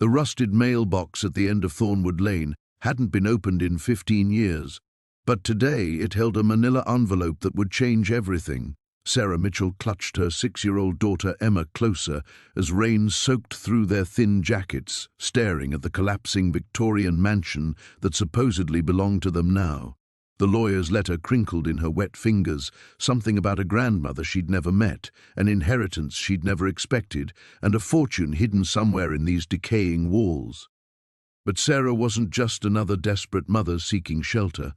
The rusted mailbox at the end of Thornwood Lane hadn't been opened in 15 years, but today it held a manila envelope that would change everything. Sarah Mitchell clutched her 6-year-old daughter Emma closer as rain soaked through their thin jackets, staring at the collapsing Victorian mansion that supposedly belonged to them now. The lawyer's letter crinkled in her wet fingers, something about a grandmother she'd never met, an inheritance she'd never expected, and a fortune hidden somewhere in these decaying walls. But Sarah wasn't just another desperate mother seeking shelter.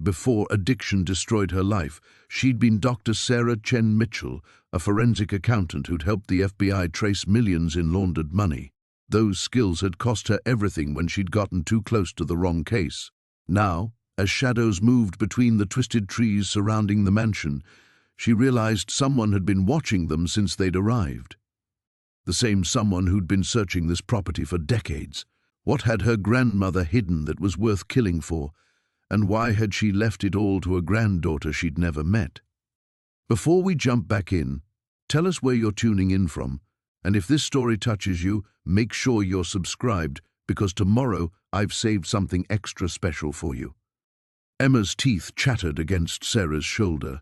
Before addiction destroyed her life, she'd been Dr. Sarah Chen Mitchell, a forensic accountant who'd helped the FBI trace millions in laundered money. Those skills had cost her everything when she'd gotten too close to the wrong case. Now, as shadows moved between the twisted trees surrounding the mansion, she realized someone had been watching them since they'd arrived. The same someone who'd been searching this property for decades. What had her grandmother hidden that was worth killing for, and why had she left it all to a granddaughter she'd never met? Before we jump back in, tell us where you're tuning in from, and if this story touches you, make sure you're subscribed, because tomorrow I've saved something extra special for you. Emma's teeth chattered against Sarah's shoulder.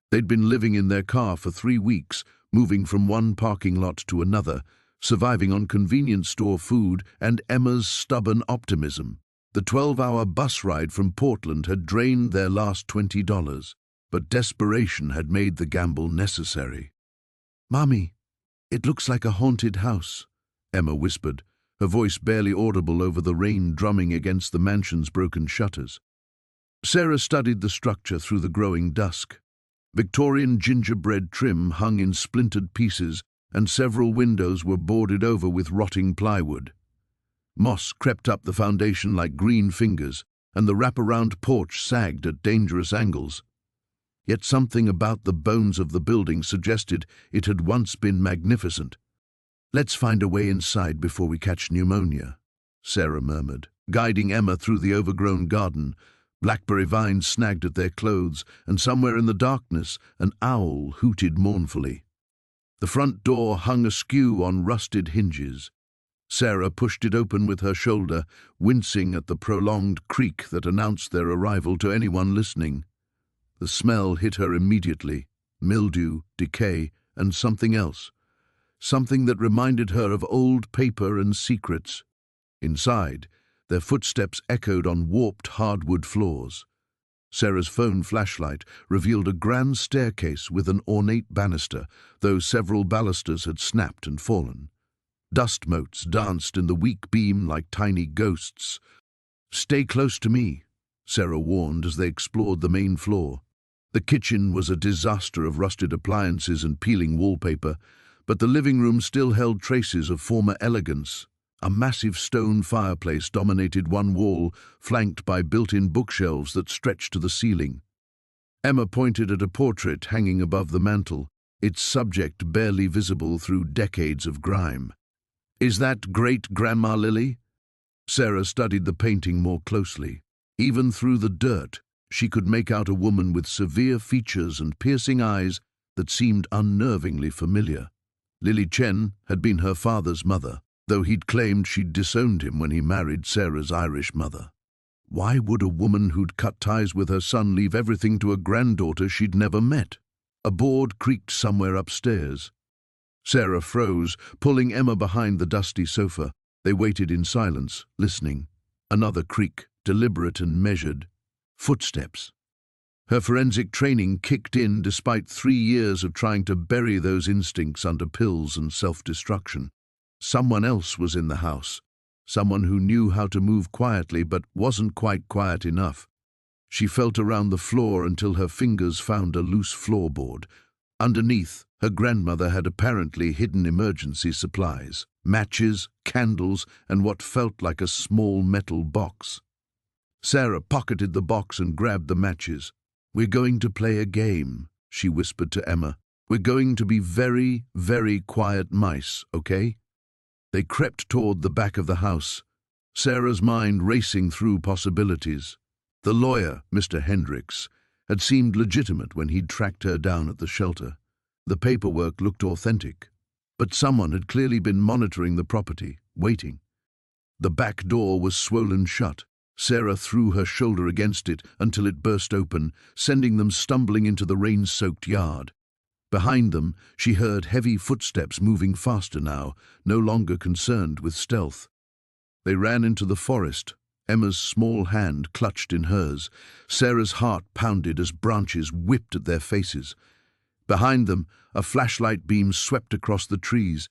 They'd been living in their car for 3 weeks, moving from one parking lot to another, surviving on convenience store food and Emma's stubborn optimism. The 12-hour bus ride from Portland had drained their last $20, but desperation had made the gamble necessary. "Mommy, it looks like a haunted house," Emma whispered, her voice barely audible over the rain drumming against the mansion's broken shutters. Sarah studied the structure through the growing dusk. Victorian gingerbread trim hung in splintered pieces, and several windows were boarded over with rotting plywood. Moss crept up the foundation like green fingers, and the wraparound porch sagged at dangerous angles. Yet something about the bones of the building suggested it had once been magnificent. "Let's find a way inside before we catch pneumonia," Sarah murmured, guiding Emma through the overgrown garden. Blackberry vines snagged at their clothes, and somewhere in the darkness an owl hooted mournfully. The front door hung askew on rusted hinges. Sarah pushed it open with her shoulder, wincing at the prolonged creak that announced their arrival to anyone listening. The smell hit her immediately: mildew, decay, and something else. Something that reminded her of old paper and secrets. Inside, their footsteps echoed on warped hardwood floors. Sarah's phone flashlight revealed a grand staircase with an ornate banister, though several balusters had snapped and fallen. Dust motes danced in the weak beam like tiny ghosts. "Stay close to me," Sarah warned as they explored the main floor. The kitchen was a disaster of rusted appliances and peeling wallpaper, but the living room still held traces of former elegance. A massive stone fireplace dominated one wall, flanked by built-in bookshelves that stretched to the ceiling. Emma pointed at a portrait hanging above the mantel, its subject barely visible through decades of grime. "Is that Great-Grandma Lily?" Sarah studied the painting more closely. Even through the dirt, she could make out a woman with severe features and piercing eyes that seemed unnervingly familiar. Lily Chen had been her father's mother, though he'd claimed she'd disowned him when he married Sarah's Irish mother. Why would a woman who'd cut ties with her son leave everything to a granddaughter she'd never met? A board creaked somewhere upstairs. Sarah froze, pulling Emma behind the dusty sofa. They waited in silence, listening. Another creak, deliberate and measured. Footsteps. Her forensic training kicked in despite 3 years of trying to bury those instincts under pills and self-destruction. Someone else was in the house. Someone who knew how to move quietly but wasn't quite quiet enough. She felt around the floor until her fingers found a loose floorboard. Underneath, her grandmother had apparently hidden emergency supplies, matches, candles, and what felt like a small metal box. Sarah pocketed the box and grabbed the matches. "We're going to play a game," she whispered to Emma. "We're going to be very, very quiet mice, okay?" They crept toward the back of the house, Sarah's mind racing through possibilities. The lawyer, Mr. Hendricks, had seemed legitimate when he'd tracked her down at the shelter. The paperwork looked authentic, but someone had clearly been monitoring the property, waiting. The back door was swollen shut. Sarah threw her shoulder against it until it burst open, sending them stumbling into the rain-soaked yard. Behind them, she heard heavy footsteps moving faster now, no longer concerned with stealth. They ran into the forest, Emma's small hand clutched in hers. Sarah's heart pounded as branches whipped at their faces. Behind them, a flashlight beam swept across the trees.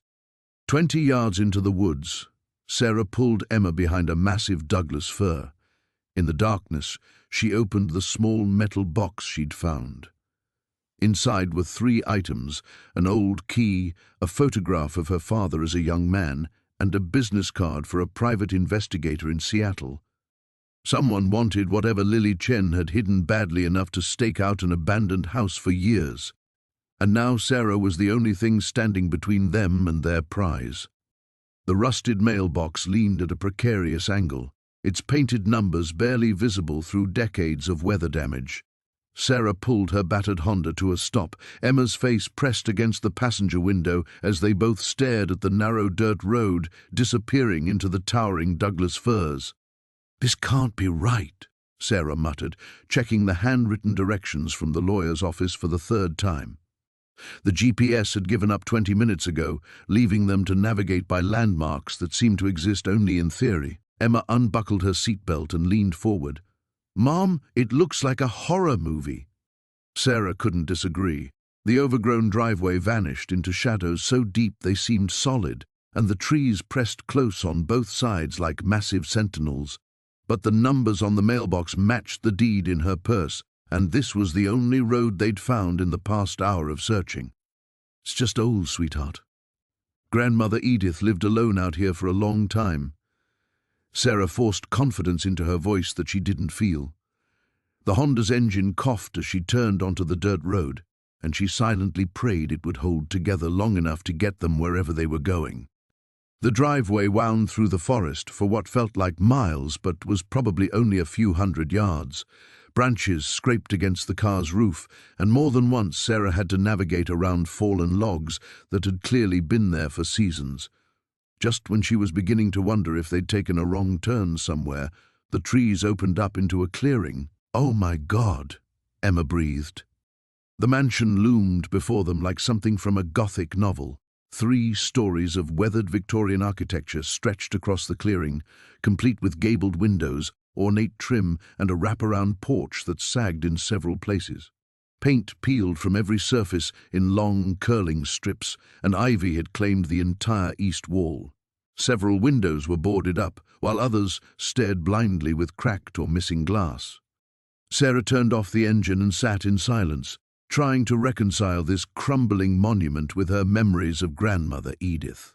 20 yards into the woods, Sarah pulled Emma behind a massive Douglas fir. In the darkness, she opened the small metal box she'd found. Inside were 3 items: an old key, a photograph of her father as a young man, and a business card for a private investigator in Seattle. Someone wanted whatever Lily Chen had hidden badly enough to stake out an abandoned house for years. And now Sarah was the only thing standing between them and their prize. The rusted mailbox leaned at a precarious angle, its painted numbers barely visible through decades of weather damage. Sarah pulled her battered Honda to a stop, Emma's face pressed against the passenger window as they both stared at the narrow dirt road disappearing into the towering Douglas firs. "This can't be right," Sarah muttered, checking the handwritten directions from the lawyer's office for the 3rd time. The GPS had given up 20 minutes ago, leaving them to navigate by landmarks that seemed to exist only in theory. Emma unbuckled her seatbelt and leaned forward. "Mom, it looks like a horror movie." Sarah couldn't disagree. The overgrown driveway vanished into shadows so deep they seemed solid, and the trees pressed close on both sides like massive sentinels. But the numbers on the mailbox matched the deed in her purse, and this was the only road they'd found in the past hour of searching. "It's just old, sweetheart. Grandmother Edith lived alone out here for a long time." Sarah forced confidence into her voice that she didn't feel. The Honda's engine coughed as she turned onto the dirt road, and she silently prayed it would hold together long enough to get them wherever they were going. The driveway wound through the forest for what felt like miles but was probably only a few hundred yards. Branches scraped against the car's roof, and more than once Sarah had to navigate around fallen logs that had clearly been there for seasons. Just when she was beginning to wonder if they'd taken a wrong turn somewhere, the trees opened up into a clearing. "Oh my God," Emma breathed. The mansion loomed before them like something from a Gothic novel. 3 stories of weathered Victorian architecture stretched across the clearing, complete with gabled windows, ornate trim, and a wraparound porch that sagged in several places. Paint peeled from every surface in long, curling strips, and ivy had claimed the entire east wall. Several windows were boarded up, while others stared blindly with cracked or missing glass. Sarah turned off the engine and sat in silence, trying to reconcile this crumbling monument with her memories of grandmother Edith.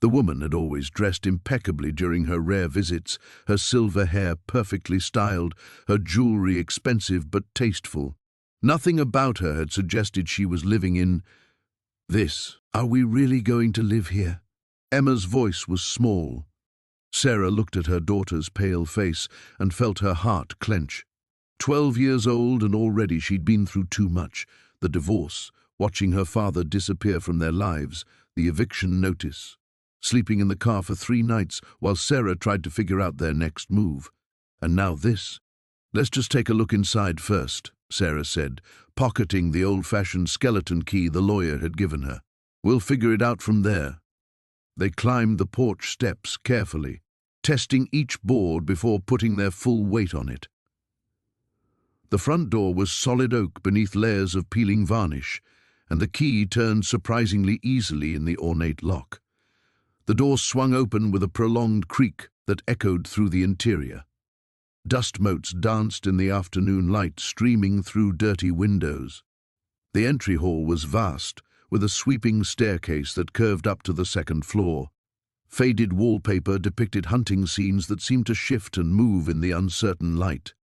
The woman had always dressed impeccably during her rare visits, her silver hair perfectly styled, her jewelry expensive but tasteful. Nothing about her had suggested she was living in this. "Are we really going to live here?" Emma's voice was small. Sarah looked at her daughter's pale face and felt her heart clench. 12 years old, and already she'd been through too much. The divorce, watching her father disappear from their lives, the eviction notice, sleeping in the car for 3 nights while Sarah tried to figure out their next move. And now this. "Let's just take a look inside first," Sarah said, pocketing the old-fashioned skeleton key the lawyer had given her. "We'll figure it out from there." They climbed the porch steps carefully, testing each board before putting their full weight on it. The front door was solid oak beneath layers of peeling varnish, and the key turned surprisingly easily in the ornate lock. The door swung open with a prolonged creak that echoed through the interior. Dust motes danced in the afternoon light, streaming through dirty windows. The entry hall was vast, with a sweeping staircase that curved up to the 2nd floor. Faded wallpaper depicted hunting scenes that seemed to shift and move in the uncertain light.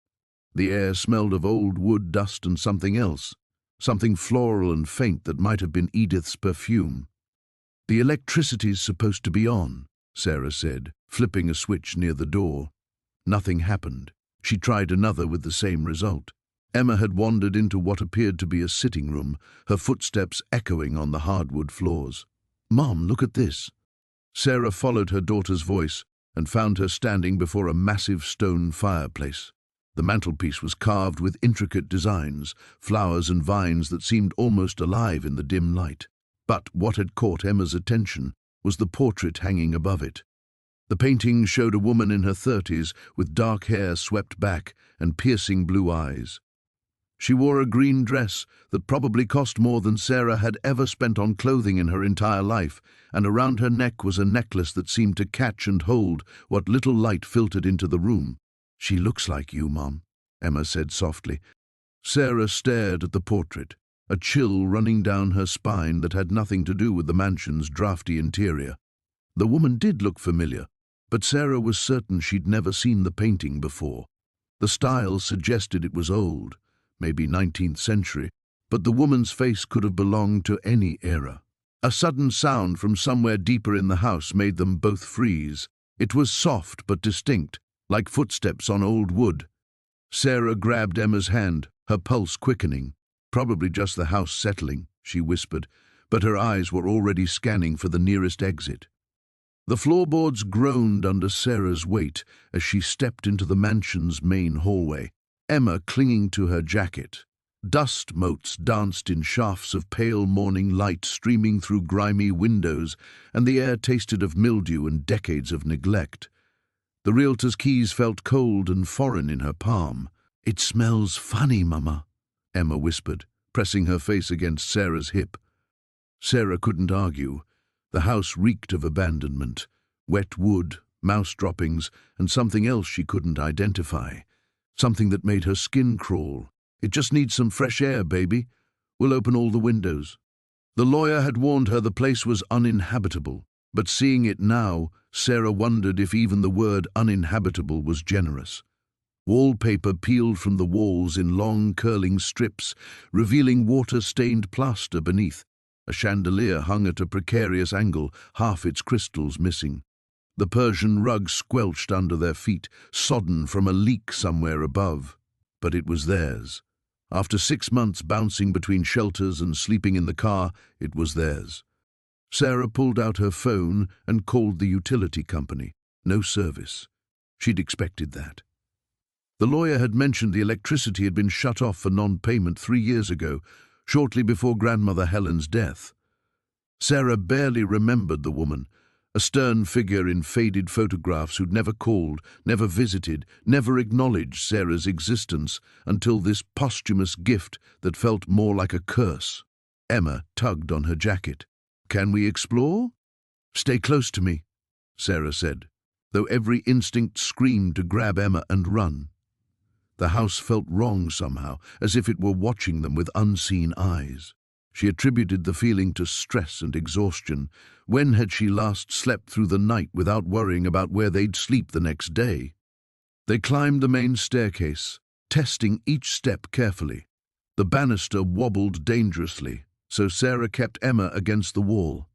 The air smelled of old wood dust and something else, something floral and faint that might have been Edith's perfume. "The electricity's supposed to be on," Sarah said, flipping a switch near the door. Nothing happened. She tried another with the same result. Emma had wandered into what appeared to be a sitting room, her footsteps echoing on the hardwood floors. "Mom, look at this." Sarah followed her daughter's voice, and found her standing before a massive stone fireplace. The mantelpiece was carved with intricate designs, flowers and vines that seemed almost alive in the dim light. But what had caught Emma's attention was the portrait hanging above it. The painting showed a woman in her 30s with dark hair swept back and piercing blue eyes. She wore a green dress that probably cost more than Sarah had ever spent on clothing in her entire life, and around her neck was a necklace that seemed to catch and hold what little light filtered into the room. "She looks like you, Mom," Emma said softly. Sarah stared at the portrait, a chill running down her spine that had nothing to do with the mansion's drafty interior. The woman did look familiar, but Sarah was certain she'd never seen the painting before. The style suggested it was old, maybe 19th century, but the woman's face could have belonged to any era. A sudden sound from somewhere deeper in the house made them both freeze. It was soft but distinct, like footsteps on old wood. Sarah grabbed Emma's hand, her pulse quickening. "Probably just the house settling," she whispered, but her eyes were already scanning for the nearest exit. The floorboards groaned under Sarah's weight as she stepped into the mansion's main hallway, Emma clinging to her jacket. Dust motes danced in shafts of pale morning light streaming through grimy windows, and the air tasted of mildew and decades of neglect. The realtor's keys felt cold and foreign in her palm. "It smells funny, Mama," Emma whispered, pressing her face against Sarah's hip. Sarah couldn't argue. The house reeked of abandonment, wet wood, mouse droppings, and something else she couldn't identify. Something that made her skin crawl. "It just needs some fresh air, baby. We'll open all the windows." The lawyer had warned her the place was uninhabitable, but seeing it now, Sarah wondered if even the word uninhabitable was generous. Wallpaper peeled from the walls in long curling strips, revealing water-stained plaster beneath. A chandelier hung at a precarious angle, half its crystals missing. The Persian rug squelched under their feet, sodden from a leak somewhere above. But it was theirs. After 6 months bouncing between shelters and sleeping in the car, it was theirs. Sarah pulled out her phone and called the utility company. No service. She'd expected that. The lawyer had mentioned the electricity had been shut off for non-payment 3 years ago, shortly before grandmother Helen's death. Sarah barely remembered the woman, a stern figure in faded photographs who'd never called, never visited, never acknowledged Sarah's existence until this posthumous gift that felt more like a curse. Emma tugged on her jacket. "Can we explore?" "Stay close to me," Sarah said, though every instinct screamed to grab Emma and run. The house felt wrong somehow, as if it were watching them with unseen eyes. She attributed the feeling to stress and exhaustion. When had she last slept through the night without worrying about where they'd sleep the next day? They climbed the main staircase, testing each step carefully. The banister wobbled dangerously, so Sarah kept Emma against the wall.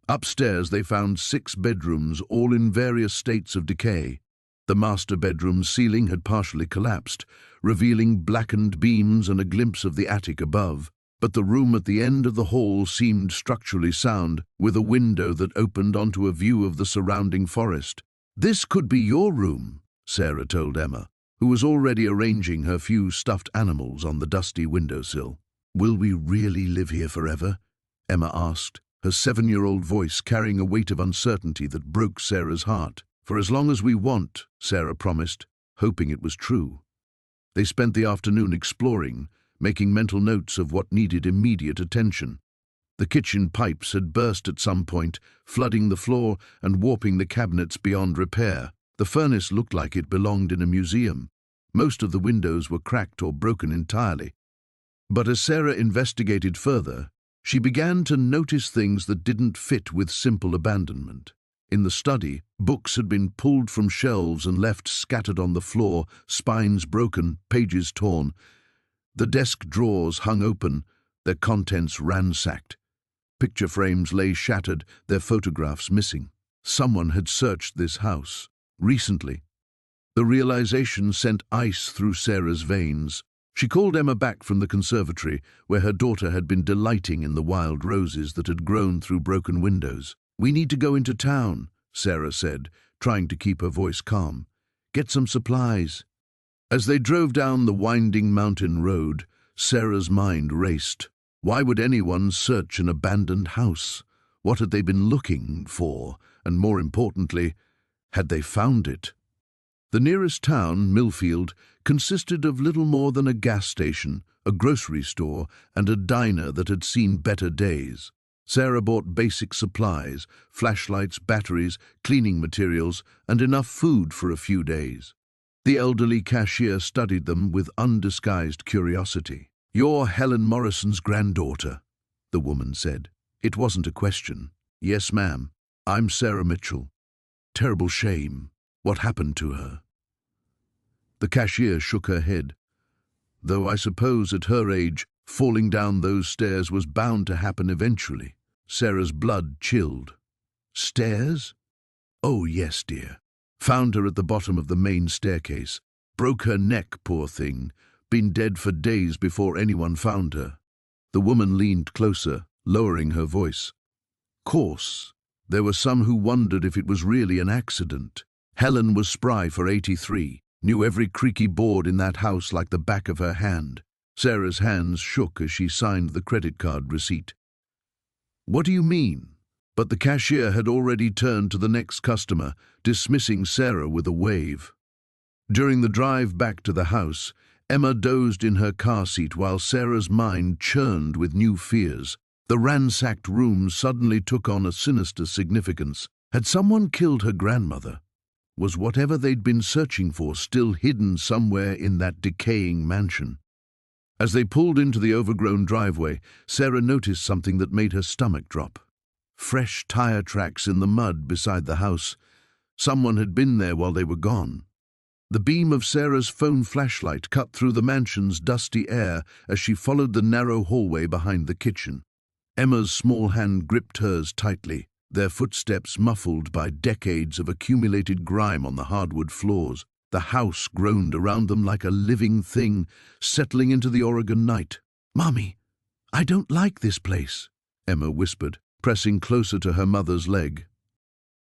Upstairs they found 6 bedrooms, all in various states of decay. The master bedroom's ceiling had partially collapsed, revealing blackened beams and a glimpse of the attic above. But the room at the end of the hall seemed structurally sound, with a window that opened onto a view of the surrounding forest. "This could be your room," Sarah told Emma, who was already arranging her few stuffed animals on the dusty windowsill. "Will we really live here forever?" Emma asked, her 7-year-old voice carrying a weight of uncertainty that broke Sarah's heart. "For as long as we want," Sarah promised, hoping it was true. They spent the afternoon exploring, making mental notes of what needed immediate attention. The kitchen pipes had burst at some point, flooding the floor and warping the cabinets beyond repair. The furnace looked like it belonged in a museum. Most of the windows were cracked or broken entirely. But as Sarah investigated further, she began to notice things that didn't fit with simple abandonment. In the study, books had been pulled from shelves and left scattered on the floor, spines broken, pages torn. The desk drawers hung open, their contents ransacked. Picture frames lay shattered, their photographs missing. Someone had searched this house recently. The realization sent ice through Sarah's veins. She called Emma back from the conservatory, where her daughter had been delighting in the wild roses that had grown through broken windows. "We need to go into town," Sarah said, trying to keep her voice calm. "Get some supplies." As they drove down the winding mountain road, Sarah's mind raced. Why would anyone search an abandoned house? What had they been looking for? And more importantly, had they found it? The nearest town, Millfield, consisted of little more than a gas station, a grocery store, and a diner that had seen better days. Sarah bought basic supplies, flashlights, batteries, cleaning materials, and enough food for a few days. The elderly cashier studied them with undisguised curiosity. "You're Helen Morrison's granddaughter," the woman said. It wasn't a question. "Yes, ma'am. I'm Sarah Mitchell. Terrible shame. What happened to her?" The cashier shook her head. "Though I suppose at her age, falling down those stairs was bound to happen eventually." Sarah's blood chilled. "Stairs?" "Oh, yes, dear. Found her at the bottom of the main staircase. Broke her neck, poor thing. Been dead for days before anyone found her." The woman leaned closer, lowering her voice. "Course, there were some who wondered if it was really an accident. Helen was spry for 83, knew every creaky board in that house like the back of her hand." Sarah's hands shook as she signed the credit card receipt. "What do you mean?" But the cashier had already turned to the next customer, dismissing Sarah with a wave. During the drive back to the house, Emma dozed in her car seat while Sarah's mind churned with new fears. The ransacked room suddenly took on a sinister significance. Had someone killed her grandmother? Was whatever they'd been searching for still hidden somewhere in that decaying mansion? As they pulled into the overgrown driveway, Sarah noticed something that made her stomach drop. Fresh tire tracks in the mud beside the house. Someone had been there while they were gone. The beam of Sarah's phone flashlight cut through the mansion's dusty air as she followed the narrow hallway behind the kitchen. Emma's small hand gripped hers tightly, their footsteps muffled by decades of accumulated grime on the hardwood floors. The house groaned around them like a living thing, settling into the Oregon night. "Mommy, I don't like this place," Emma whispered, pressing closer to her mother's leg.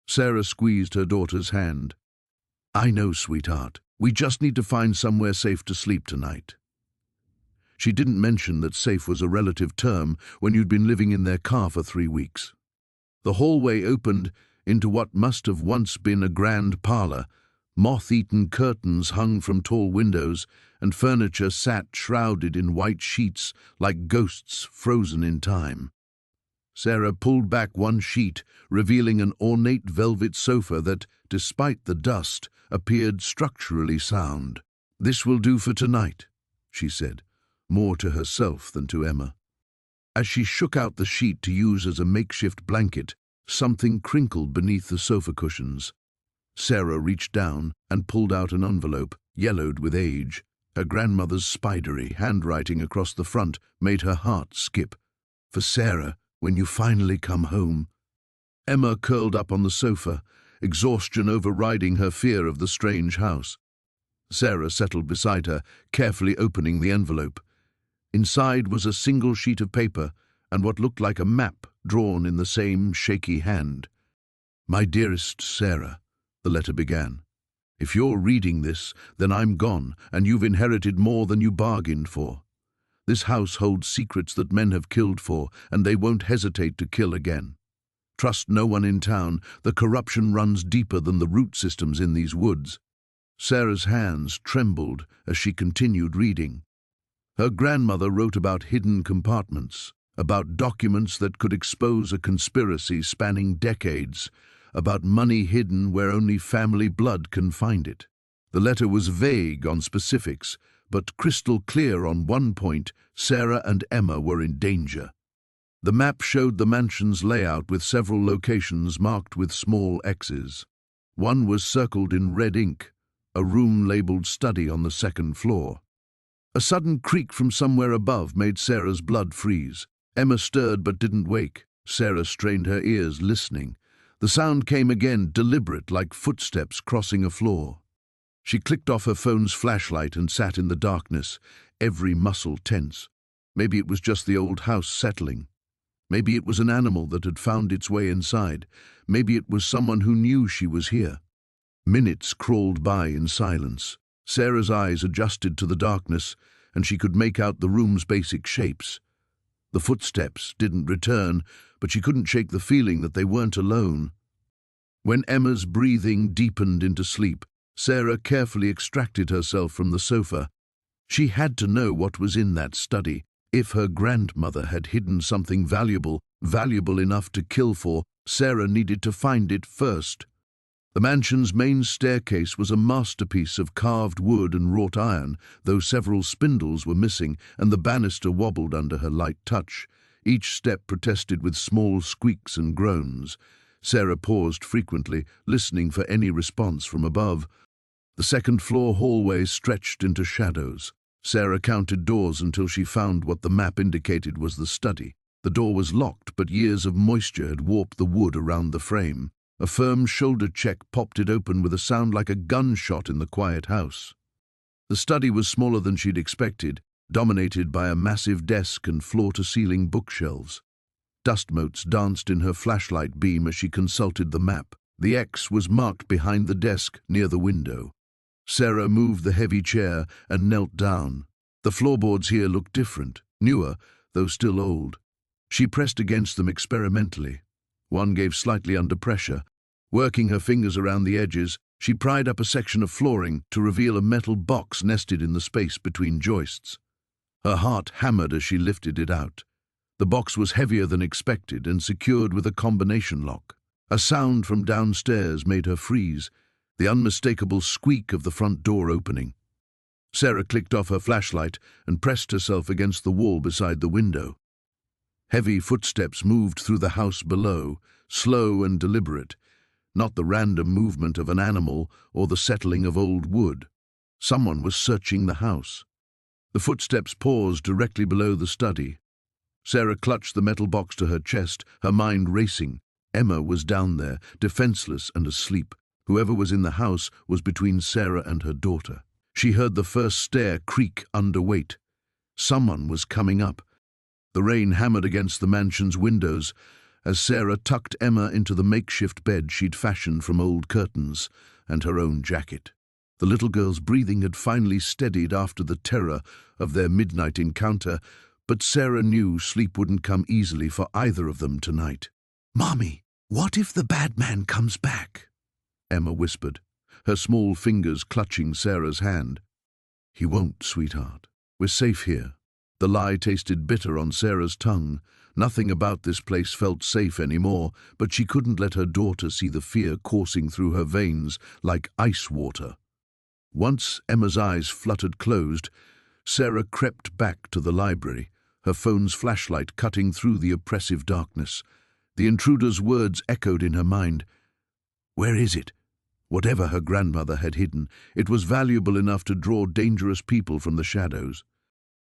Sarah squeezed her daughter's hand. "I know, sweetheart. We just need to find somewhere safe to sleep tonight." She didn't mention that safe was a relative term when you'd been living in their car for 3 weeks. The hallway opened into what must have once been a grand parlor. Moth-eaten curtains hung from tall windows, and furniture sat shrouded in white sheets like ghosts frozen in time. Sarah pulled back one sheet, revealing an ornate velvet sofa that, despite the dust, appeared structurally sound. "This will do for tonight," she said, more to herself than to Emma. As she shook out the sheet to use as a makeshift blanket, something crinkled beneath the sofa cushions. Sarah reached down and pulled out an envelope, yellowed with age. Her grandmother's spidery handwriting across the front made her heart skip. "For Sarah, when you finally come home." Emma curled up on the sofa, exhaustion overriding her fear of the strange house. Sarah settled beside her, carefully opening the envelope. Inside was a single sheet of paper and what looked like a map drawn in the same shaky hand. "My dearest Sarah," the letter began. "If you're reading this, then I'm gone, and you've inherited more than you bargained for. This house holds secrets that men have killed for, and they won't hesitate to kill again. Trust no one in town. The corruption runs deeper than the root systems in these woods." Sarah's hands trembled as she continued reading. Her grandmother wrote about hidden compartments, about documents that could expose a conspiracy spanning decades, about money hidden where only family blood can find it. The letter was vague on specifics, but crystal clear on one point: Sarah and Emma were in danger. The map showed the mansion's layout with several locations marked with small X's. One was circled in red ink, a room labeled study on the second floor. A sudden creak from somewhere above made Sarah's blood freeze. Emma stirred but didn't wake. Sarah strained her ears, listening. The sound came again, deliberate, like footsteps crossing a floor. She clicked off her phone's flashlight and sat in the darkness, every muscle tense. Maybe it was just the old house settling. Maybe it was an animal that had found its way inside. Maybe it was someone who knew she was here. Minutes crawled by in silence. Sarah's eyes adjusted to the darkness, and she could make out the room's basic shapes. The footsteps didn't return, but she couldn't shake the feeling that they weren't alone. When Emma's breathing deepened into sleep, Sarah carefully extracted herself from the sofa. She had to know what was in that study. If her grandmother had hidden something valuable enough to kill for, Sarah needed to find it first. The mansion's main staircase was a masterpiece of carved wood and wrought iron, though several spindles were missing and the banister wobbled under her light touch. Each step protested with small squeaks and groans. Sarah paused frequently, listening for any response from above. The second-floor hallway stretched into shadows. Sarah counted doors until she found what the map indicated was the study. The door was locked, but years of moisture had warped the wood around the frame. A firm shoulder check popped it open with a sound like a gunshot in the quiet house. The study was smaller than she'd expected, dominated by a massive desk and floor-to-ceiling bookshelves. Dust motes danced in her flashlight beam as she consulted the map. The X was marked behind the desk near the window. Sarah moved the heavy chair and knelt down. The floorboards here looked different, newer, though still old. She pressed against them experimentally. One gave slightly under pressure. Working her fingers around the edges, she pried up a section of flooring to reveal a metal box nested in the space between joists. Her heart hammered as she lifted it out. The box was heavier than expected and secured with a combination lock. A sound from downstairs made her freeze, the unmistakable squeak of the front door opening. Sarah clicked off her flashlight and pressed herself against the wall beside the window. Heavy footsteps moved through the house below, slow and deliberate, not the random movement of an animal or the settling of old wood. Someone was searching the house. The footsteps paused directly below the study. Sarah clutched the metal box to her chest, her mind racing. Emma was down there, defenseless and asleep. Whoever was in the house was between Sarah and her daughter. She heard the first stair creak under weight. Someone was coming up. The rain hammered against the mansion's windows as Sarah tucked Emma into the makeshift bed she'd fashioned from old curtains and her own jacket. The little girl's breathing had finally steadied after the terror of their midnight encounter, but Sarah knew sleep wouldn't come easily for either of them tonight. "Mommy, what if the bad man comes back?" Emma whispered, her small fingers clutching Sarah's hand. "He won't, sweetheart. We're safe here." The lie tasted bitter on Sarah's tongue. Nothing about this place felt safe anymore, but she couldn't let her daughter see the fear coursing through her veins like ice water. Once Emma's eyes fluttered closed, Sarah crept back to the library, her phone's flashlight cutting through the oppressive darkness. The intruder's words echoed in her mind. Where is it? Whatever her grandmother had hidden, it was valuable enough to draw dangerous people from the shadows.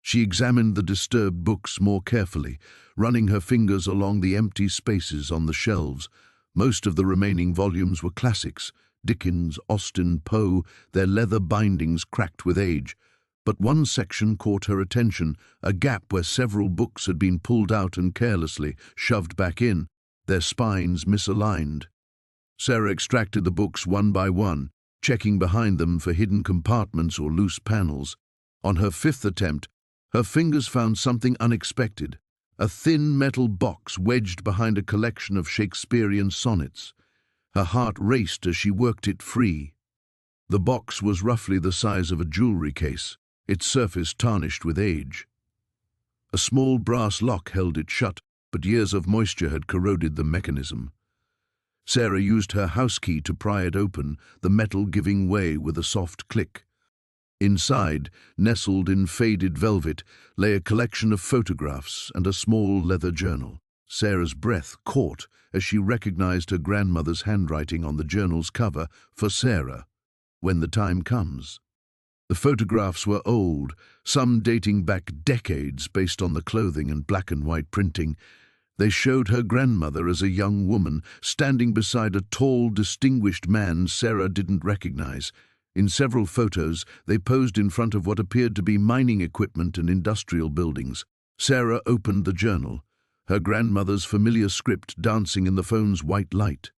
She examined the disturbed books more carefully, running her fingers along the empty spaces on the shelves. Most of the remaining volumes were classics, Dickens, Austen, Poe, their leather bindings cracked with age. But one section caught her attention, a gap where several books had been pulled out and carelessly shoved back in, their spines misaligned. Sarah extracted the books one by one, checking behind them for hidden compartments or loose panels. On her fifth attempt, her fingers found something unexpected, a thin metal box wedged behind a collection of Shakespearean sonnets. Her heart raced as she worked it free. The box was roughly the size of a jewelry case, its surface tarnished with age. A small brass lock held it shut, but years of moisture had corroded the mechanism. Sarah used her house key to pry it open, the metal giving way with a soft click. Inside, nestled in faded velvet, lay a collection of photographs and a small leather journal. Sarah's breath caught as she recognized her grandmother's handwriting on the journal's cover, "For Sarah, when the time comes." The photographs were old, some dating back decades based on the clothing and black and white printing. They showed her grandmother as a young woman, standing beside a tall, distinguished man Sarah didn't recognize. In several photos, they posed in front of what appeared to be mining equipment and industrial buildings. Sarah opened the journal, her grandmother's familiar script dancing in the phone's white light.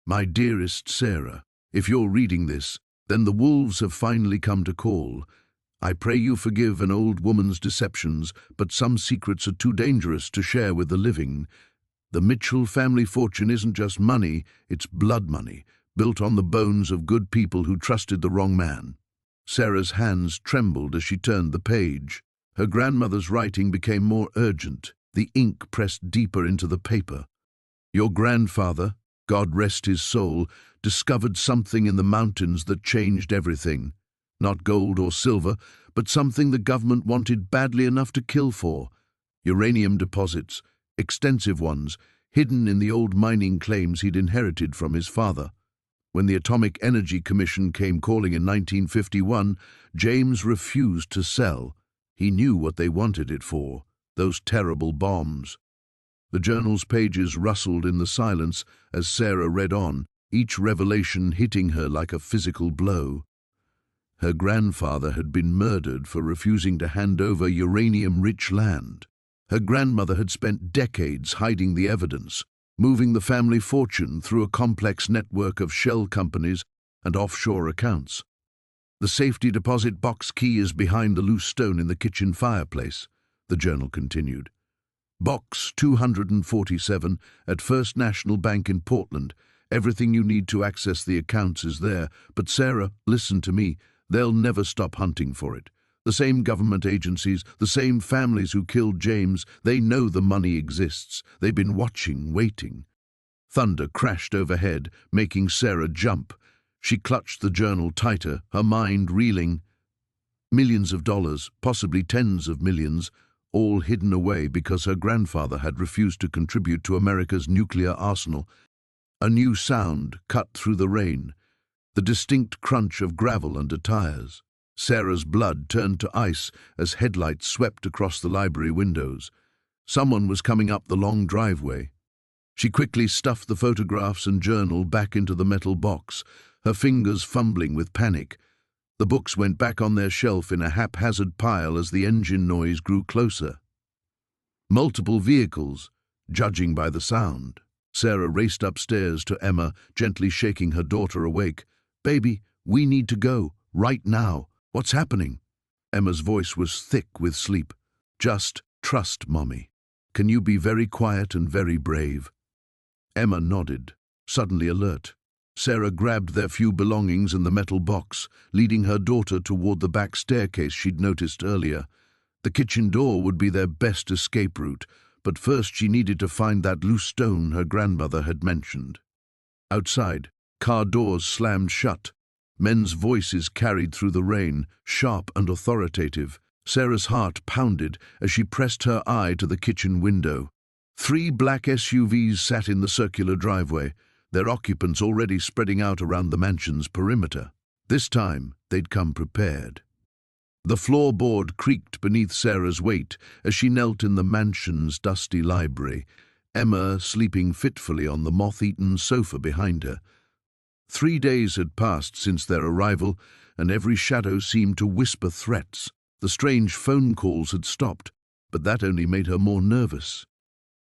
"My dearest Sarah," If you're reading this, then the wolves have finally come to call. I pray you forgive an old woman's deceptions, but some secrets are too dangerous to share with the living. The Mitchell family fortune isn't just money, it's blood money, built on the bones of good people who trusted the wrong man. Sarah's hands trembled as she turned the page. Her grandmother's writing became more urgent, the ink pressed deeper into the paper. Your grandfather, God rest his soul, discovered something in the mountains that changed everything. Not gold or silver, but something the government wanted badly enough to kill for. Uranium deposits, extensive ones, hidden in the old mining claims he'd inherited from his father. When the Atomic Energy Commission came calling in 1951, James refused to sell. He knew what they wanted it for, those terrible bombs. The journal's pages rustled in the silence as Sarah read on, each revelation hitting her like a physical blow. Her grandfather had been murdered for refusing to hand over uranium-rich land. Her grandmother had spent decades hiding the evidence, moving the family fortune through a complex network of shell companies and offshore accounts. The safety deposit box key is behind the loose stone in the kitchen fireplace, the journal continued. Box 247 at First National Bank in Portland. Everything you need to access the accounts is there. But Sarah, listen to me, they'll never stop hunting for it. The same government agencies, the same families who killed James, they know the money exists. They've been watching, waiting. Thunder crashed overhead, making Sarah jump. She clutched the journal tighter, her mind reeling. Millions of dollars, possibly tens of millions, all hidden away because her grandfather had refused to contribute to America's nuclear arsenal. A new sound cut through the rain, the distinct crunch of gravel under tires. Sarah's blood turned to ice as headlights swept across the library windows. Someone was coming up the long driveway. She quickly stuffed the photographs and journal back into the metal box, her fingers fumbling with panic. The books went back on their shelf in a haphazard pile as the engine noise grew closer. Multiple vehicles, judging by the sound. Sarah raced upstairs to Emma, gently shaking her daughter awake. "Baby, we need to go, right now. What's happening?" Emma's voice was thick with sleep. "Just trust, Mommy. Can you be very quiet and very brave?" Emma nodded, suddenly alert. Sarah grabbed their few belongings in the metal box, leading her daughter toward the back staircase she'd noticed earlier. The kitchen door would be their best escape route, but first she needed to find that loose stone her grandmother had mentioned. Outside, car doors slammed shut. Men's voices carried through the rain, sharp and authoritative. Sarah's heart pounded as she pressed her eye to the kitchen window. 3 black SUVs sat in the circular driveway, their occupants already spreading out around the mansion's perimeter. This time, they'd come prepared. The floorboard creaked beneath Sarah's weight as she knelt in the mansion's dusty library, Emma sleeping fitfully on the moth-eaten sofa behind her. 3 days had passed since their arrival, and every shadow seemed to whisper threats. The strange phone calls had stopped, but that only made her more nervous.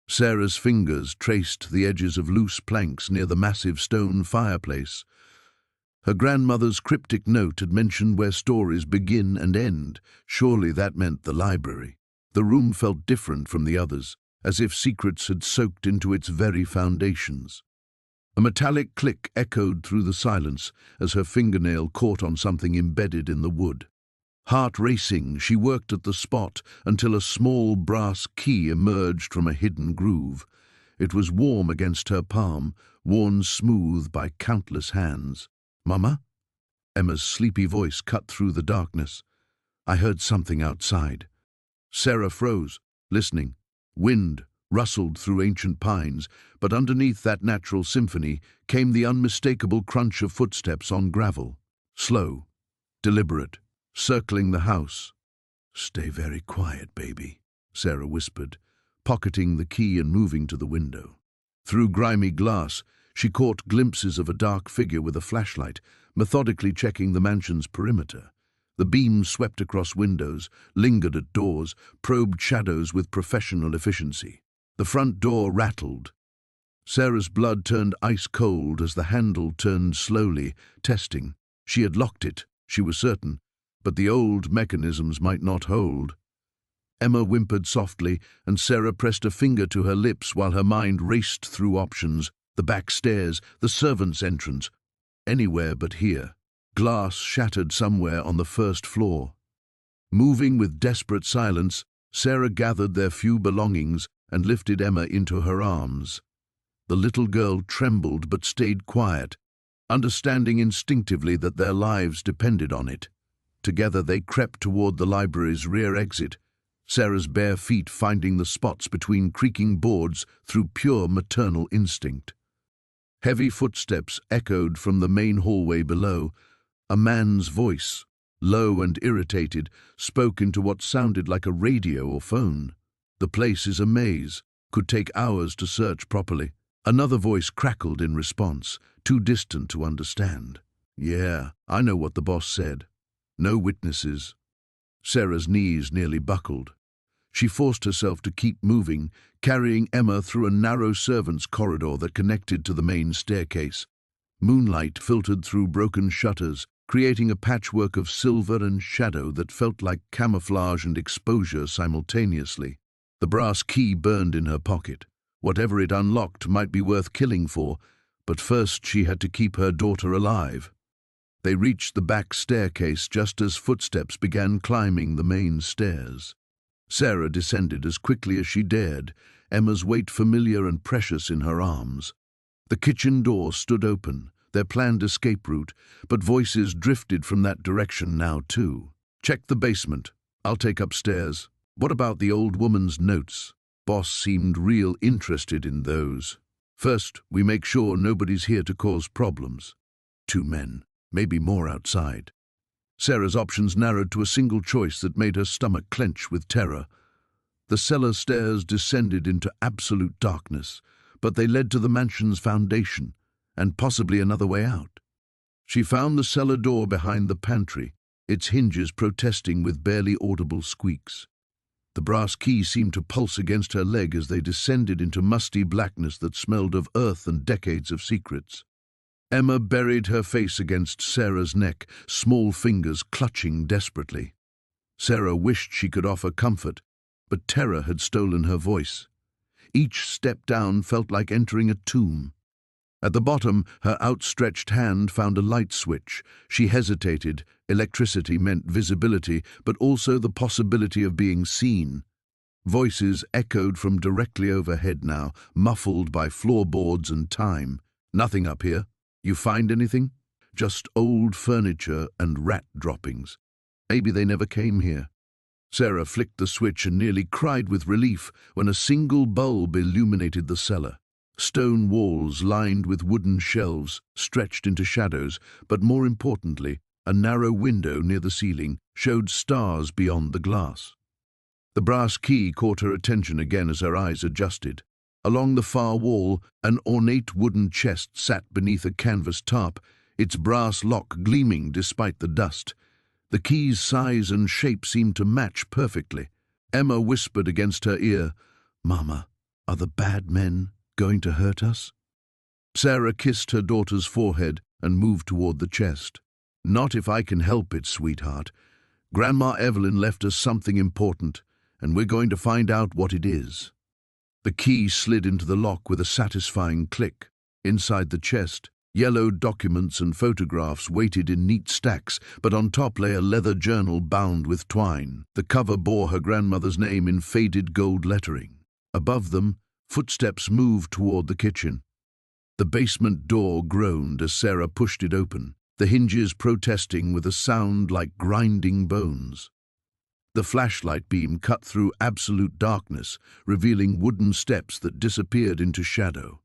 Sarah's fingers traced the edges of loose planks near the massive stone fireplace. Her grandmother's cryptic note had mentioned where stories begin and end. Surely that meant the library. The room felt different from the others, as if secrets had soaked into its very foundations. A metallic click echoed through the silence as her fingernail caught on something embedded in the wood. Heart racing, she worked at the spot until a small brass key emerged from a hidden groove. It was warm against her palm, worn smooth by countless hands. "Mama?" Emma's sleepy voice cut through the darkness. "I heard something outside." Sarah froze, listening. Wind rustled through ancient pines, but underneath that natural symphony came the unmistakable crunch of footsteps on gravel. Slow, deliberate, circling the house. "Stay very quiet, baby," Sarah whispered, pocketing the key and moving to the window. Through grimy glass, she caught glimpses of a dark figure with a flashlight, methodically checking the mansion's perimeter. The beam swept across windows, lingered at doors, probed shadows with professional efficiency. The front door rattled. Sarah's blood turned ice cold as the handle turned slowly, testing. She had locked it, she was certain, but the old mechanisms might not hold. Emma whimpered softly, and Sarah pressed a finger to her lips while her mind raced through options: the back stairs, the servants' entrance. Anywhere but here. Glass shattered somewhere on the first floor. Moving with desperate silence, Sarah gathered their few belongings and lifted Emma into her arms. The little girl trembled but stayed quiet, understanding instinctively that their lives depended on it. Together they crept toward the library's rear exit, Sarah's bare feet finding the spots between creaking boards through pure maternal instinct. Heavy footsteps echoed from the main hallway below. A man's voice, low and irritated, spoke into what sounded like a radio or phone. "The place is a maze. Could take hours to search properly." Another voice crackled in response, too distant to understand. "Yeah, I know what the boss said. No witnesses." Sarah's knees nearly buckled. She forced herself to keep moving, carrying Emma through a narrow servants' corridor that connected to the main staircase. Moonlight filtered through broken shutters, creating a patchwork of silver and shadow that felt like camouflage and exposure simultaneously. The brass key burned in her pocket. Whatever it unlocked might be worth killing for, but first she had to keep her daughter alive. They reached the back staircase just as footsteps began climbing the main stairs. Sarah descended as quickly as she dared, Emma's weight familiar and precious in her arms. The kitchen door stood open, their planned escape route, but voices drifted from that direction now too. "Check the basement. I'll take upstairs. What about the old woman's notes?" Boss seemed real interested in those. "First, we make sure nobody's here to cause problems." 2 men, maybe more outside. Sarah's options narrowed to a single choice that made her stomach clench with terror. The cellar stairs descended into absolute darkness, but they led to the mansion's foundation, and possibly another way out. She found the cellar door behind the pantry, its hinges protesting with barely audible squeaks. The brass key seemed to pulse against her leg as they descended into musty blackness that smelled of earth and decades of secrets. Emma buried her face against Sarah's neck, small fingers clutching desperately. Sarah wished she could offer comfort, but terror had stolen her voice. Each step down felt like entering a tomb. At the bottom, her outstretched hand found a light switch. She hesitated. Electricity meant visibility, but also the possibility of being seen. Voices echoed from directly overhead now, muffled by floorboards and time. "Nothing up here. You find anything?" "Just old furniture and rat droppings. Maybe they never came here." Sarah flicked the switch and nearly cried with relief when a single bulb illuminated the cellar. Stone walls lined with wooden shelves stretched into shadows, but more importantly, a narrow window near the ceiling showed stars beyond the glass. The brass key caught her attention again as her eyes adjusted. Along the far wall, an ornate wooden chest sat beneath a canvas tarp, its brass lock gleaming despite the dust. The key's size and shape seemed to match perfectly. Emma whispered against her ear, "Mama, are the bad men going to hurt us?" Sarah kissed her daughter's forehead and moved toward the chest. "Not if I can help it, sweetheart. Grandma Evelyn left us something important, and we're going to find out what it is." The key slid into the lock with a satisfying click. Inside the chest, yellow documents and photographs waited in neat stacks, but on top lay a leather journal bound with twine. The cover bore her grandmother's name in faded gold lettering. Above them, footsteps moved toward the kitchen. The basement door groaned as Sarah pushed it open, the hinges protesting with a sound like grinding bones. The flashlight beam cut through absolute darkness, revealing wooden steps that disappeared into shadow.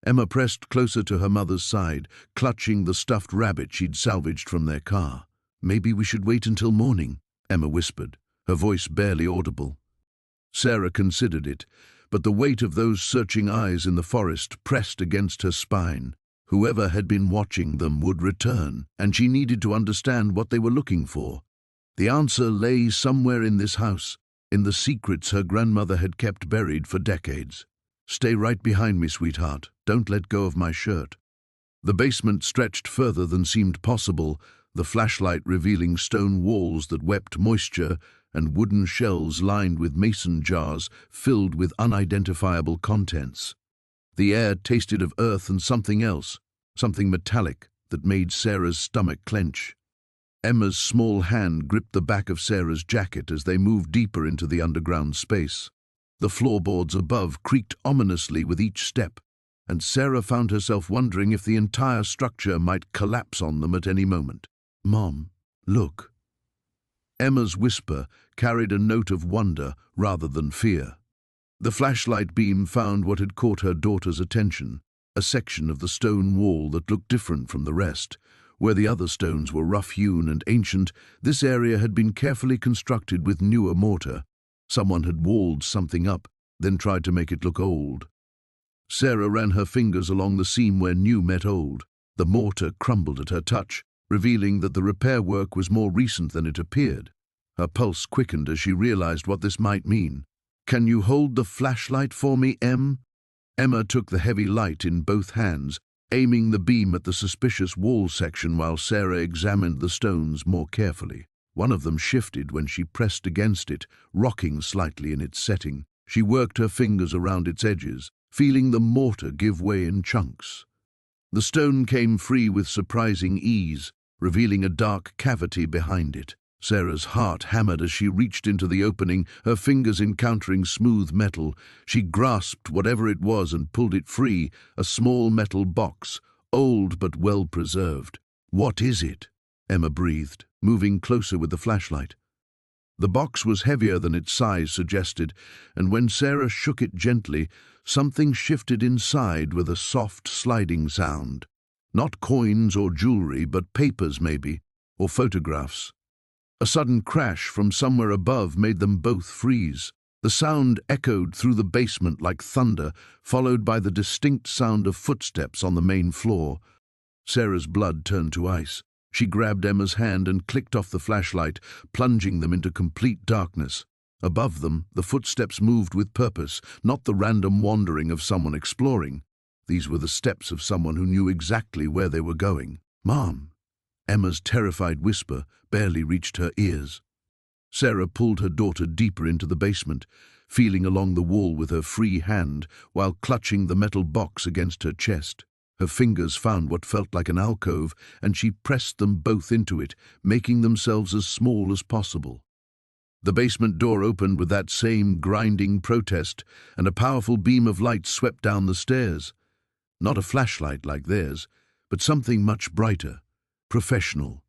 Emma pressed closer to her mother's side, clutching the stuffed rabbit she'd salvaged from their car. "Maybe we should wait until morning," Emma whispered, her voice barely audible. Sarah considered it, but the weight of those searching eyes in the forest pressed against her spine. Whoever had been watching them would return, and she needed to understand what they were looking for. The answer lay somewhere in this house, in the secrets her grandmother had kept buried for decades. Stay right behind me, sweetheart. Don't let go of my shirt. The basement stretched further than seemed possible, the flashlight revealing stone walls that wept moisture and wooden shelves lined with mason jars filled with unidentifiable contents. The air tasted of earth and something else, something metallic that made Sarah's stomach clench. Emma's small hand gripped the back of Sarah's jacket as they moved deeper into the underground space. The floorboards above creaked ominously with each step, and Sarah found herself wondering if the entire structure might collapse on them at any moment. "Mom, look." Emma's whisper carried a note of wonder rather than fear. The flashlight beam found what had caught her daughter's attention, a section of the stone wall that looked different from the rest. Where the other stones were rough-hewn and ancient, this area had been carefully constructed with newer mortar. Someone had walled something up, then tried to make it look old. Sarah ran her fingers along the seam where new met old. The mortar crumbled at her touch, revealing that the repair work was more recent than it appeared. Her pulse quickened as she realized what this might mean. "Can you hold the flashlight for me, Em?" Emma took the heavy light in both hands, aiming the beam at the suspicious wall section while Sarah examined the stones more carefully. One of them shifted when she pressed against it, rocking slightly in its setting. She worked her fingers around its edges, feeling the mortar give way in chunks. The stone came free with surprising ease, revealing a dark cavity behind it. Sarah's heart hammered as she reached into the opening, her fingers encountering smooth metal. She grasped whatever it was and pulled it free, a small metal box, old but well preserved. "What is it?" Emma breathed, moving closer with the flashlight. The box was heavier than its size suggested, and when Sarah shook it gently, something shifted inside with a soft sliding sound. Not coins or jewelry, but papers maybe, or photographs. A sudden crash from somewhere above made them both freeze. The sound echoed through the basement like thunder, followed by the distinct sound of footsteps on the main floor. Sarah's blood turned to ice. She grabbed Emma's hand and clicked off the flashlight, plunging them into complete darkness. Above them, the footsteps moved with purpose, not the random wandering of someone exploring. These were the steps of someone who knew exactly where they were going. "Mom!" Emma's terrified whisper barely reached her ears. Sarah pulled her daughter deeper into the basement, feeling along the wall with her free hand while clutching the metal box against her chest. Her fingers found what felt like an alcove, and she pressed them both into it, making themselves as small as possible. The basement door opened with that same grinding protest, and a powerful beam of light swept down the stairs. Not a flashlight like theirs, but something much brighter, professional.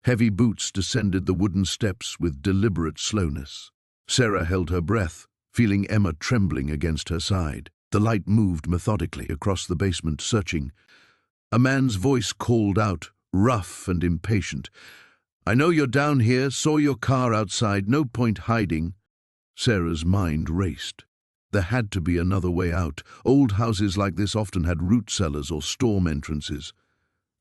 Heavy boots descended the wooden steps with deliberate slowness. Sarah held her breath, feeling Emma trembling against her side. The light moved methodically across the basement, searching. A man's voice called out, rough and impatient. "I know you're down here, saw your car outside, no point hiding." Sarah's mind raced. There had to be another way out. Old houses like this often had root cellars or storm entrances.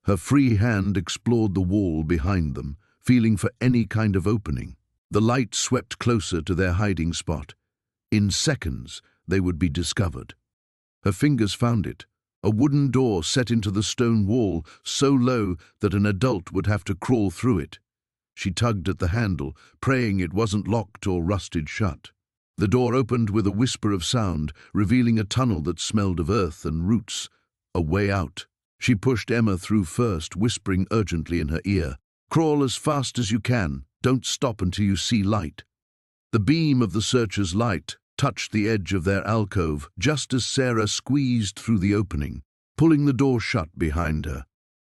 Her free hand explored the wall behind them, feeling for any kind of opening. The light swept closer to their hiding spot. In seconds, they would be discovered. Her fingers found it, a wooden door set into the stone wall, so low that an adult would have to crawl through it. She tugged at the handle, praying it wasn't locked or rusted shut. The door opened with a whisper of sound, revealing a tunnel that smelled of earth and roots. A way out. She pushed Emma through first, whispering urgently in her ear, "Crawl as fast as you can. Don't stop until you see light." The beam of the searcher's light touched the edge of their alcove just as Sarah squeezed through the opening, pulling the door shut behind her.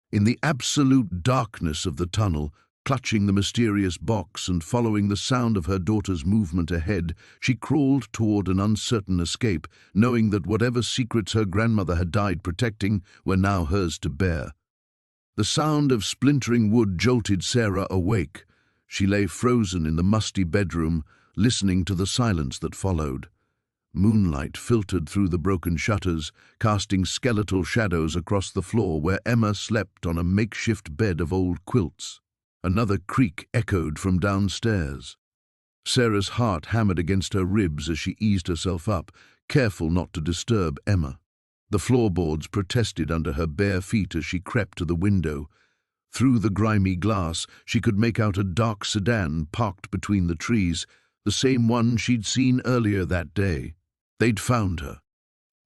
In the absolute darkness of the tunnel, clutching the mysterious box and following the sound of her daughter's movement ahead, she crawled toward an uncertain escape, knowing that whatever secrets her grandmother had died protecting were now hers to bear. The sound of splintering wood jolted Sarah awake. She lay frozen in the musty bedroom, listening to the silence that followed. Moonlight filtered through the broken shutters, casting skeletal shadows across the floor where Emma slept on a makeshift bed of old quilts. Another creak echoed from downstairs. Sarah's heart hammered against her ribs as she eased herself up, careful not to disturb Emma. The floorboards protested under her bare feet as she crept to the window. Through the grimy glass, she could make out a dark sedan parked between the trees, the same one she'd seen earlier that day. They'd found her.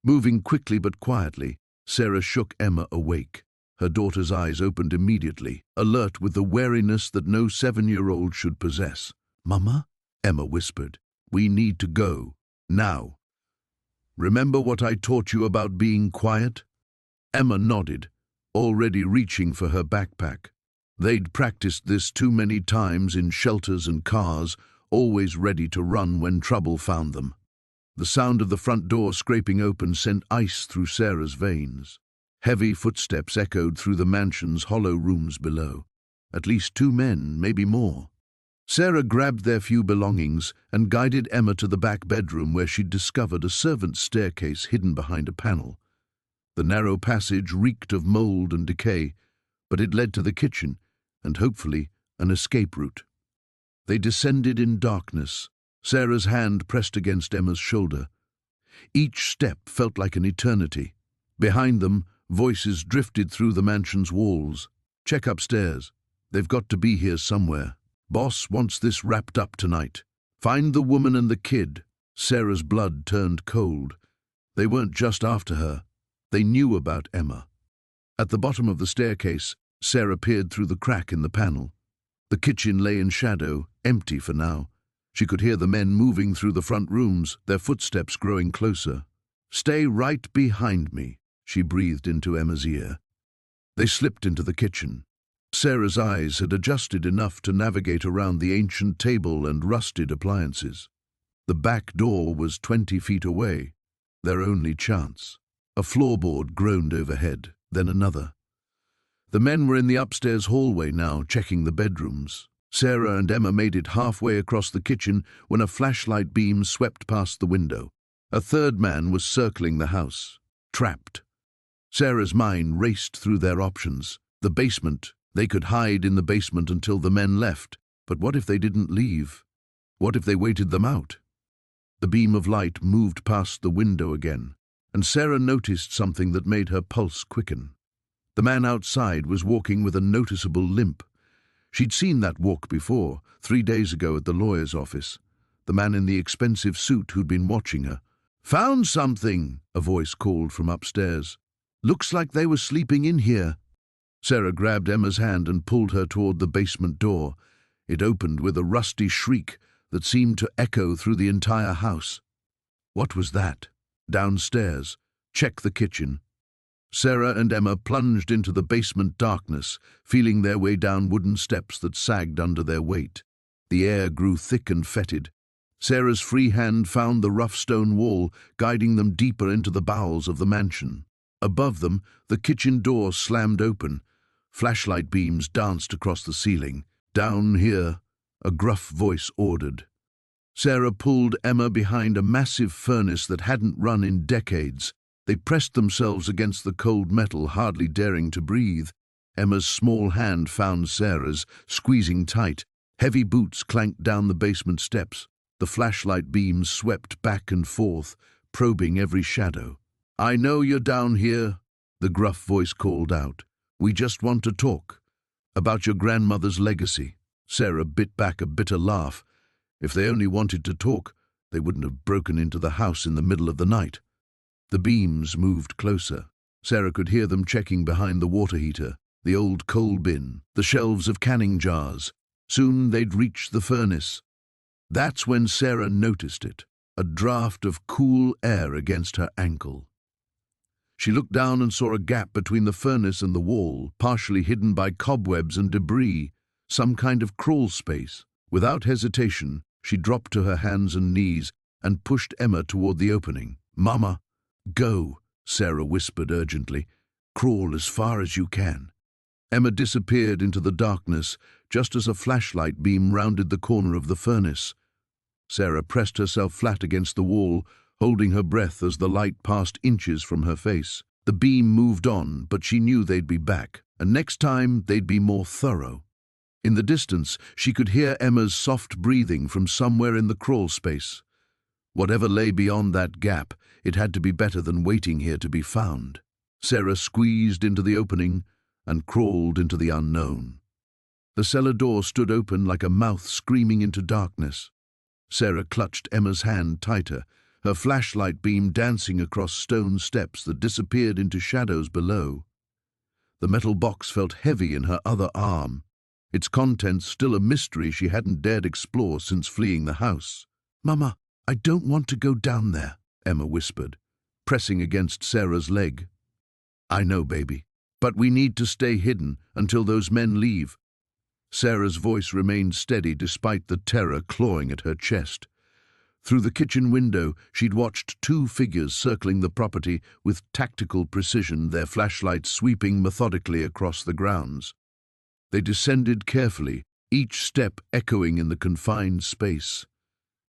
Moving quickly but quietly, Sarah shook Emma awake. Her daughter's eyes opened immediately, alert with the wariness that no 7-year-old should possess. "Mama?" Emma whispered. "We need to go. Now. Remember what I taught you about being quiet?" Emma nodded, already reaching for her backpack. They'd practiced this too many times in shelters and cars, always ready to run when trouble found them. The sound of the front door scraping open sent ice through Sarah's veins. Heavy footsteps echoed through the mansion's hollow rooms below. At least 2 men, maybe more. Sarah grabbed their few belongings and guided Emma to the back bedroom where she'd discovered a servant's staircase hidden behind a panel. The narrow passage reeked of mold and decay, but it led to the kitchen and, hopefully, an escape route. They descended in darkness, Sarah's hand pressed against Emma's shoulder. Each step felt like an eternity. Behind them, voices drifted through the mansion's walls. "Check upstairs. They've got to be here somewhere. Boss wants this wrapped up tonight. Find the woman and the kid." Sarah's blood turned cold. They weren't just after her. They knew about Emma. At the bottom of the staircase, Sarah peered through the crack in the panel. The kitchen lay in shadow, empty for now. She could hear the men moving through the front rooms, their footsteps growing closer. "Stay right behind me," she breathed into Emma's ear. They slipped into the kitchen. Sarah's eyes had adjusted enough to navigate around the ancient table and rusted appliances. The back door was 20 feet away, their only chance. A floorboard groaned overhead, then another. The men were in the upstairs hallway now, checking the bedrooms. Sarah and Emma made it halfway across the kitchen when a flashlight beam swept past the window. A third man was circling the house. Trapped. Sarah's mind raced through their options. The basement. They could hide in the basement until the men left. But what if they didn't leave? What if they waited them out? The beam of light moved past the window again, and Sarah noticed something that made her pulse quicken. The man outside was walking with a noticeable limp. She'd seen that walk before, 3 days ago at the lawyer's office. The man in the expensive suit who'd been watching her. "Found something," a voice called from upstairs. "Looks like they were sleeping in here." Sarah grabbed Emma's hand and pulled her toward the basement door. It opened with a rusty shriek that seemed to echo through the entire house. What was that? Downstairs. Check the kitchen. Sarah and Emma plunged into the basement darkness, feeling their way down wooden steps that sagged under their weight. The air grew thick and fetid. Sarah's free hand found the rough stone wall, guiding them deeper into the bowels of the mansion. Above them, the kitchen door slammed open. Flashlight beams danced across the ceiling. "Down here," a gruff voice ordered. Sarah pulled Emma behind a massive furnace that hadn't run in decades. They pressed themselves against the cold metal, hardly daring to breathe. Emma's small hand found Sarah's, squeezing tight. Heavy boots clanked down the basement steps. The flashlight beams swept back and forth, probing every shadow. "I know you're down here," the gruff voice called out. "We just want to talk. About your grandmother's legacy." Sarah bit back a bitter laugh. If they only wanted to talk, they wouldn't have broken into the house in the middle of the night. The beams moved closer. Sarah could hear them checking behind the water heater, the old coal bin, the shelves of canning jars. Soon they'd reach the furnace. That's when Sarah noticed it, a draft of cool air against her ankle. She looked down and saw a gap between the furnace and the wall, partially hidden by cobwebs and debris, some kind of crawl space. Without hesitation, she dropped to her hands and knees and pushed Emma toward the opening. "Mama, go," Sarah whispered urgently. "Crawl as far as you can." Emma disappeared into the darkness just as a flashlight beam rounded the corner of the furnace. Sarah pressed herself flat against the wall, holding her breath as the light passed inches from her face. The beam moved on, but she knew they'd be back, and next time they'd be more thorough. In the distance, she could hear Emma's soft breathing from somewhere in the crawl space. Whatever lay beyond that gap, it had to be better than waiting here to be found. Sarah squeezed into the opening and crawled into the unknown. The cellar door stood open like a mouth screaming into darkness. Sarah clutched Emma's hand tighter, her flashlight beam dancing across stone steps that disappeared into shadows below. The metal box felt heavy in her other arm, its contents still a mystery she hadn't dared explore since fleeing the house. "Mama, I don't want to go down there," Emma whispered, pressing against Sarah's leg. "I know, baby, but we need to stay hidden until those men leave." Sarah's voice remained steady despite the terror clawing at her chest. Through the kitchen window, she'd watched two figures circling the property with tactical precision, their flashlights sweeping methodically across the grounds. They descended carefully, each step echoing in the confined space.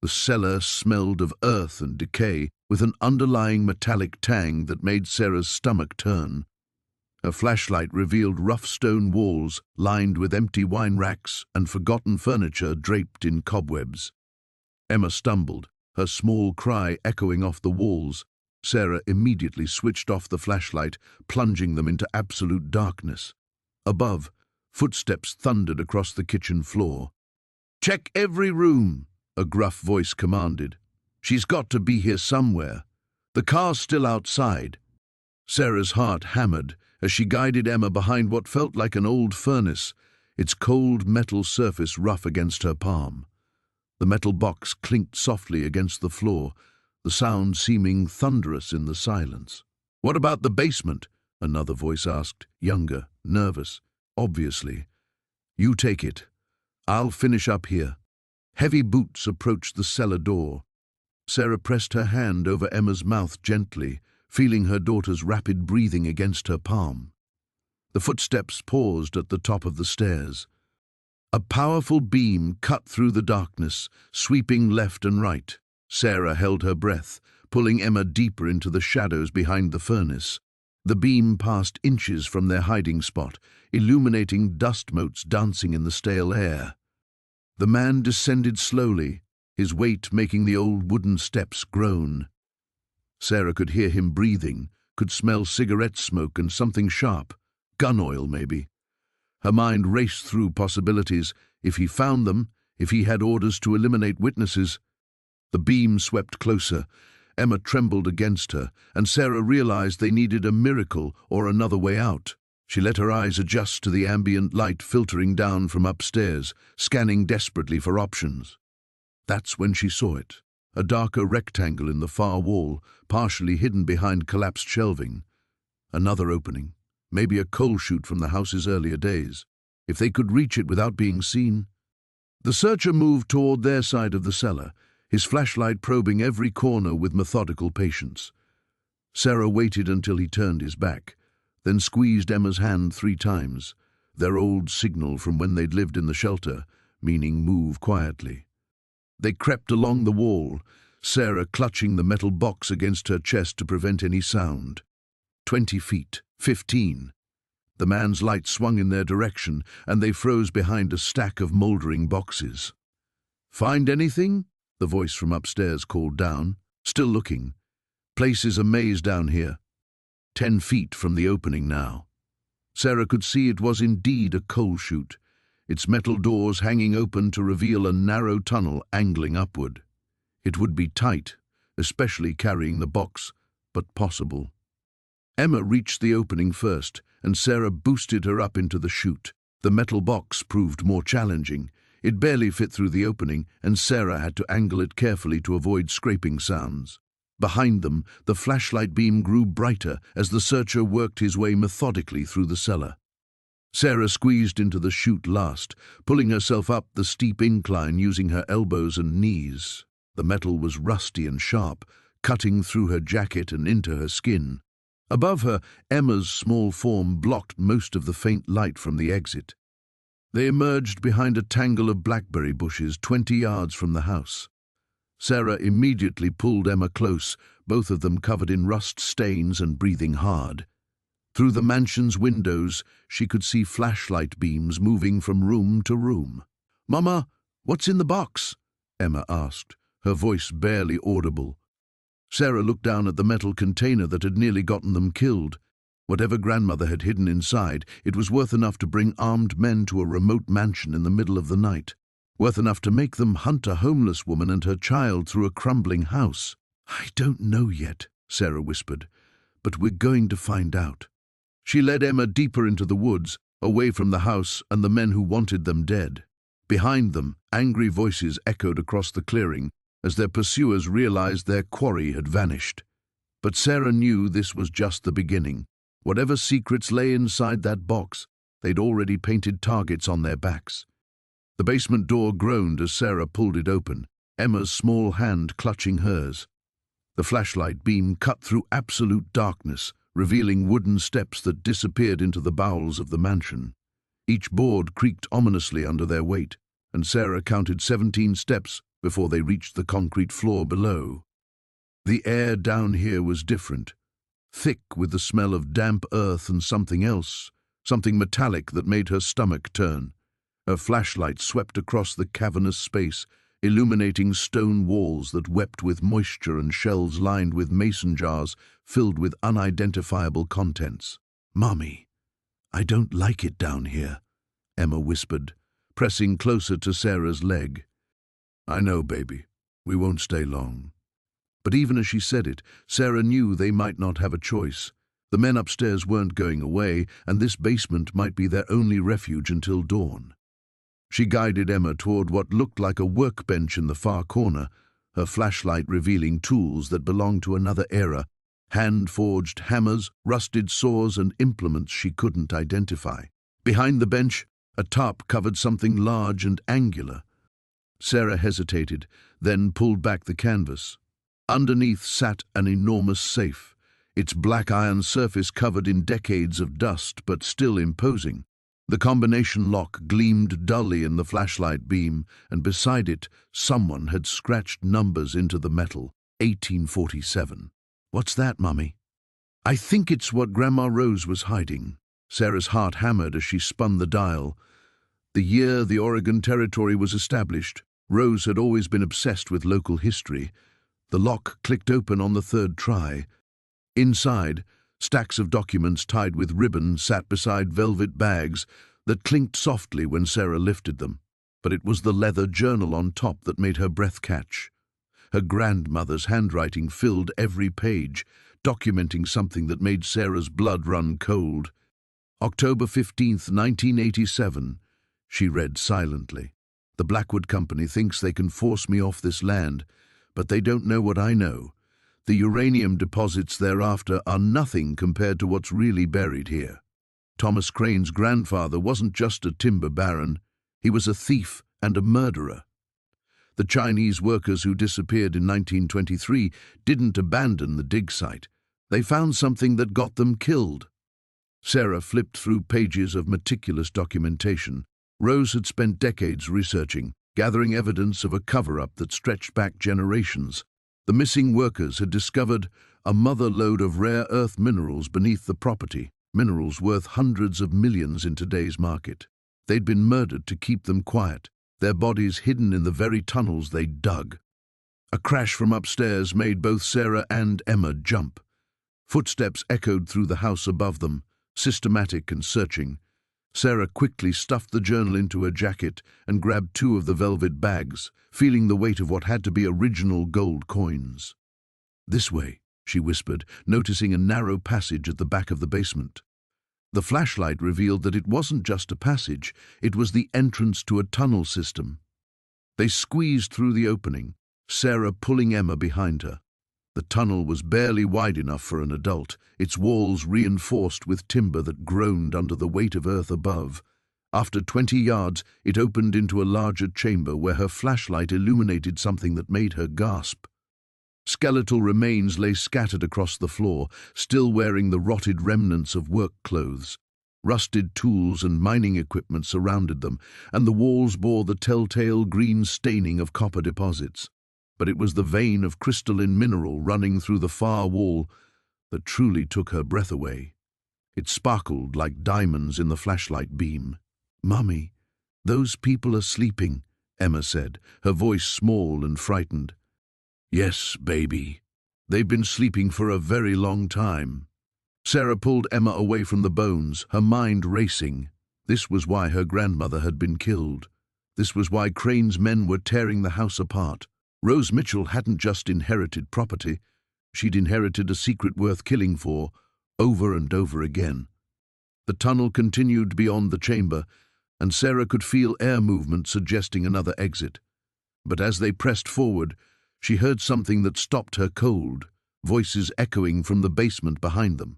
The cellar smelled of earth and decay, with an underlying metallic tang that made Sarah's stomach turn. Her flashlight revealed rough stone walls lined with empty wine racks and forgotten furniture draped in cobwebs. Emma stumbled, her small cry echoing off the walls. Sarah immediately switched off the flashlight, plunging them into absolute darkness. Above, footsteps thundered across the kitchen floor. "Check every room," a gruff voice commanded. "She's got to be here somewhere. The car's still outside." Sarah's heart hammered as she guided Emma behind what felt like an old furnace, its cold metal surface rough against her palm. The metal box clinked softly against the floor, the sound seeming thunderous in the silence. "What about the basement?" another voice asked, younger, nervous, obviously. "You take it. I'll finish up here." Heavy boots approached the cellar door. Sarah pressed her hand over Emma's mouth gently, feeling her daughter's rapid breathing against her palm. The footsteps paused at the top of the stairs. A powerful beam cut through the darkness, sweeping left and right. Sarah held her breath, pulling Emma deeper into the shadows behind the furnace. The beam passed inches from their hiding spot, illuminating dust motes dancing in the stale air. The man descended slowly, his weight making the old wooden steps groan. Sarah could hear him breathing, could smell cigarette smoke and something sharp, gun oil maybe. Her mind raced through possibilities. If he found them, if he had orders to eliminate witnesses. The beam swept closer. Emma trembled against her, and Sarah realized they needed a miracle or another way out. She let her eyes adjust to the ambient light filtering down from upstairs, scanning desperately for options. That's when she saw it, a darker rectangle in the far wall, partially hidden behind collapsed shelving. Another opening, maybe a coal chute from the house's earlier days. If they could reach it without being seen. The searcher moved toward their side of the cellar, his flashlight probing every corner with methodical patience. Sarah waited until he turned his back, then squeezed Emma's hand 3 times, their old signal from when they'd lived in the shelter, meaning move quietly. They crept along the wall, Sarah clutching the metal box against her chest to prevent any sound. 20 feet, 15. The man's light swung in their direction, and they froze behind a stack of moldering boxes. "Find anything?" the voice from upstairs called down. "Still looking. Place is a maze down here." 10 feet from the opening now. Sarah could see it was indeed a coal chute, its metal doors hanging open to reveal a narrow tunnel angling upward. It would be tight, especially carrying the box, but possible. Emma reached the opening first, and Sarah boosted her up into the chute. The metal box proved more challenging. It barely fit through the opening, and Sarah had to angle it carefully to avoid scraping sounds. Behind them, the flashlight beam grew brighter as the searcher worked his way methodically through the cellar. Sarah squeezed into the chute last, pulling herself up the steep incline using her elbows and knees. The metal was rusty and sharp, cutting through her jacket and into her skin. Above her, Emma's small form blocked most of the faint light from the exit. They emerged behind a tangle of blackberry bushes 20 yards from the house. Sarah immediately pulled Emma close, both of them covered in rust stains and breathing hard. Through the mansion's windows, she could see flashlight beams moving from room to room. "Mama, what's in the box?" Emma asked, her voice barely audible. Sarah looked down at the metal container that had nearly gotten them killed. Whatever grandmother had hidden inside, it was worth enough to bring armed men to a remote mansion in the middle of the night. Worth enough to make them hunt a homeless woman and her child through a crumbling house. "I don't know yet," Sarah whispered, "but we're going to find out." She led Emma deeper into the woods, away from the house and the men who wanted them dead. Behind them, angry voices echoed across the clearing as their pursuers realized their quarry had vanished. But Sarah knew this was just the beginning. Whatever secrets lay inside that box, they'd already painted targets on their backs. The basement door groaned as Sarah pulled it open, Emma's small hand clutching hers. The flashlight beam cut through absolute darkness, revealing wooden steps that disappeared into the bowels of the mansion. Each board creaked ominously under their weight, and Sarah counted 17 steps before they reached the concrete floor below. The air down here was different, thick with the smell of damp earth and something else, something metallic that made her stomach turn. Her flashlight swept across the cavernous space, illuminating stone walls that wept with moisture and shelves lined with mason jars filled with unidentifiable contents. "Mommy, I don't like it down here," Emma whispered, pressing closer to Sarah's leg. "I know, baby. We won't stay long." But even as she said it, Sarah knew they might not have a choice. The men upstairs weren't going away, and this basement might be their only refuge until dawn. She guided Emma toward what looked like a workbench in the far corner, her flashlight revealing tools that belonged to another era, hand-forged hammers, rusted saws, and implements she couldn't identify. Behind the bench, a tarp covered something large and angular. Sarah hesitated, then pulled back the canvas. Underneath sat an enormous safe, its black iron surface covered in decades of dust but still imposing. The combination lock gleamed dully in the flashlight beam, and beside it, someone had scratched numbers into the metal. 1847. "What's that, Mummy?" "I think it's what Grandma Rose was hiding." Sarah's heart hammered as she spun the dial. The year the Oregon Territory was established, Rose had always been obsessed with local history. The lock clicked open on the third try. Inside, stacks of documents tied with ribbon sat beside velvet bags that clinked softly when Sarah lifted them. But it was the leather journal on top that made her breath catch. Her grandmother's handwriting filled every page, documenting something that made Sarah's blood run cold. "October 15th, 1987, she read silently. "The Blackwood Company thinks they can force me off this land, but they don't know what I know. The uranium deposits thereafter are nothing compared to what's really buried here. Thomas Crane's grandfather wasn't just a timber baron, he was a thief and a murderer. The Chinese workers who disappeared in 1923 didn't abandon the dig site. They found something that got them killed." Sarah flipped through pages of meticulous documentation. Rose had spent decades researching, gathering evidence of a cover-up that stretched back generations. The missing workers had discovered a mother lode of rare earth minerals beneath the property, minerals worth hundreds of millions in today's market. They'd been murdered to keep them quiet, their bodies hidden in the very tunnels they'd dug. A crash from upstairs made both Sarah and Emma jump. Footsteps echoed through the house above them, systematic and searching. Sarah quickly stuffed the journal into her jacket and grabbed 2 of the velvet bags, feeling the weight of what had to be original gold coins. "This way," she whispered, noticing a narrow passage at the back of the basement. The flashlight revealed that it wasn't just a passage, it was the entrance to a tunnel system. They squeezed through the opening, Sarah pulling Emma behind her. The tunnel was barely wide enough for an adult, its walls reinforced with timber that groaned under the weight of earth above. After 20 yards, it opened into a larger chamber where her flashlight illuminated something that made her gasp. Skeletal remains lay scattered across the floor, still wearing the rotted remnants of work clothes. Rusted tools and mining equipment surrounded them, and the walls bore the telltale green staining of copper deposits. But it was the vein of crystalline mineral running through the far wall that truly took her breath away. It sparkled like diamonds in the flashlight beam. "Mummy, those people are sleeping," Emma said, her voice small and frightened. Yes, baby. They've been sleeping for a very long time. Sarah pulled Emma away from the bones, her mind racing. This was why her grandmother had been killed. This was why Crane's men were tearing the house apart. Rose Mitchell hadn't just inherited property. She'd inherited a secret worth killing for, over and over again. The tunnel continued beyond the chamber, and Sarah could feel air movement suggesting another exit. But as they pressed forward, she heard something that stopped her cold, voices echoing from the basement behind them.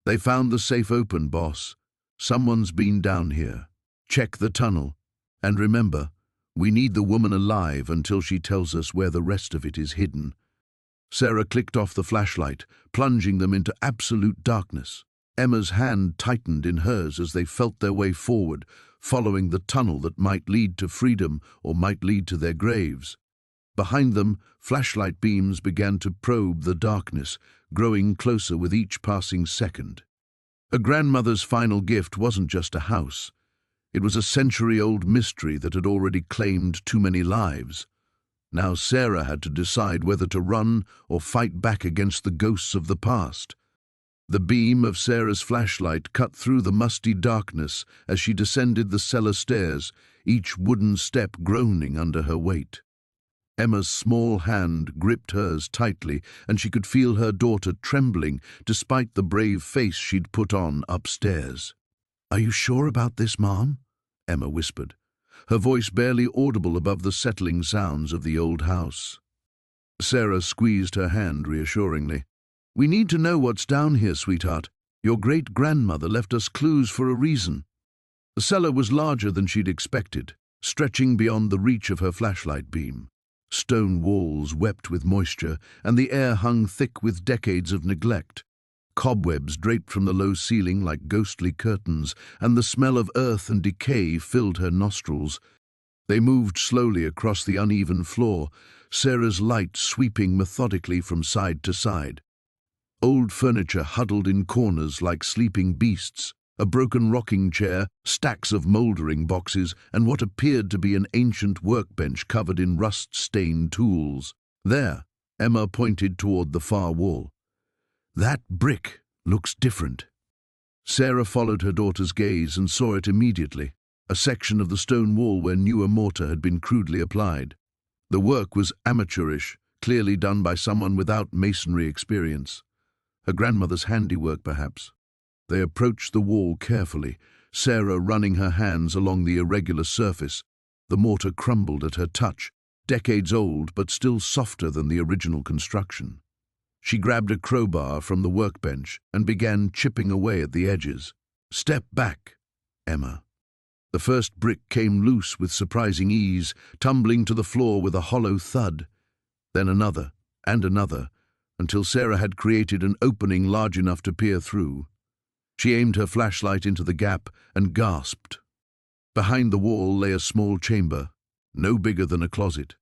They found the safe open, boss. Someone's been down here. Check the tunnel. And remember, we need the woman alive until she tells us where the rest of it is hidden. Sarah clicked off the flashlight, plunging them into absolute darkness. Emma's hand tightened in hers as they felt their way forward, following the tunnel that might lead to freedom or might lead to their graves. Behind them, flashlight beams began to probe the darkness, growing closer with each passing second. A grandmother's final gift wasn't just a house. It was a century-old mystery that had already claimed too many lives. Now Sarah had to decide whether to run or fight back against the ghosts of the past. The beam of Sarah's flashlight cut through the musty darkness as she descended the cellar stairs, each wooden step groaning under her weight. Emma's small hand gripped hers tightly, and she could feel her daughter trembling despite the brave face she'd put on upstairs. "Are you sure about this, Mom?" Emma whispered, her voice barely audible above the settling sounds of the old house. Sarah squeezed her hand reassuringly. "We need to know what's down here, sweetheart. Your great-grandmother left us clues for a reason." The cellar was larger than she'd expected, stretching beyond the reach of her flashlight beam. Stone walls wept with moisture, and the air hung thick with decades of neglect. Cobwebs draped from the low ceiling like ghostly curtains, and the smell of earth and decay filled her nostrils. They moved slowly across the uneven floor, Sarah's light sweeping methodically from side to side. Old furniture huddled in corners like sleeping beasts, a broken rocking chair, stacks of mouldering boxes, and what appeared to be an ancient workbench covered in rust-stained tools. "There," Emma pointed toward the far wall. "That brick looks different." Sarah followed her daughter's gaze and saw it immediately, a section of the stone wall where newer mortar had been crudely applied. The work was amateurish, clearly done by someone without masonry experience. Her grandmother's handiwork, perhaps. They approached the wall carefully, Sarah running her hands along the irregular surface. The mortar crumbled at her touch, decades old but still softer than the original construction. She grabbed a crowbar from the workbench and began chipping away at the edges. "Step back, Emma." The first brick came loose with surprising ease, tumbling to the floor with a hollow thud. Then another, and another, until Sarah had created an opening large enough to peer through. She aimed her flashlight into the gap and gasped. Behind the wall lay a small chamber, no bigger than a closet.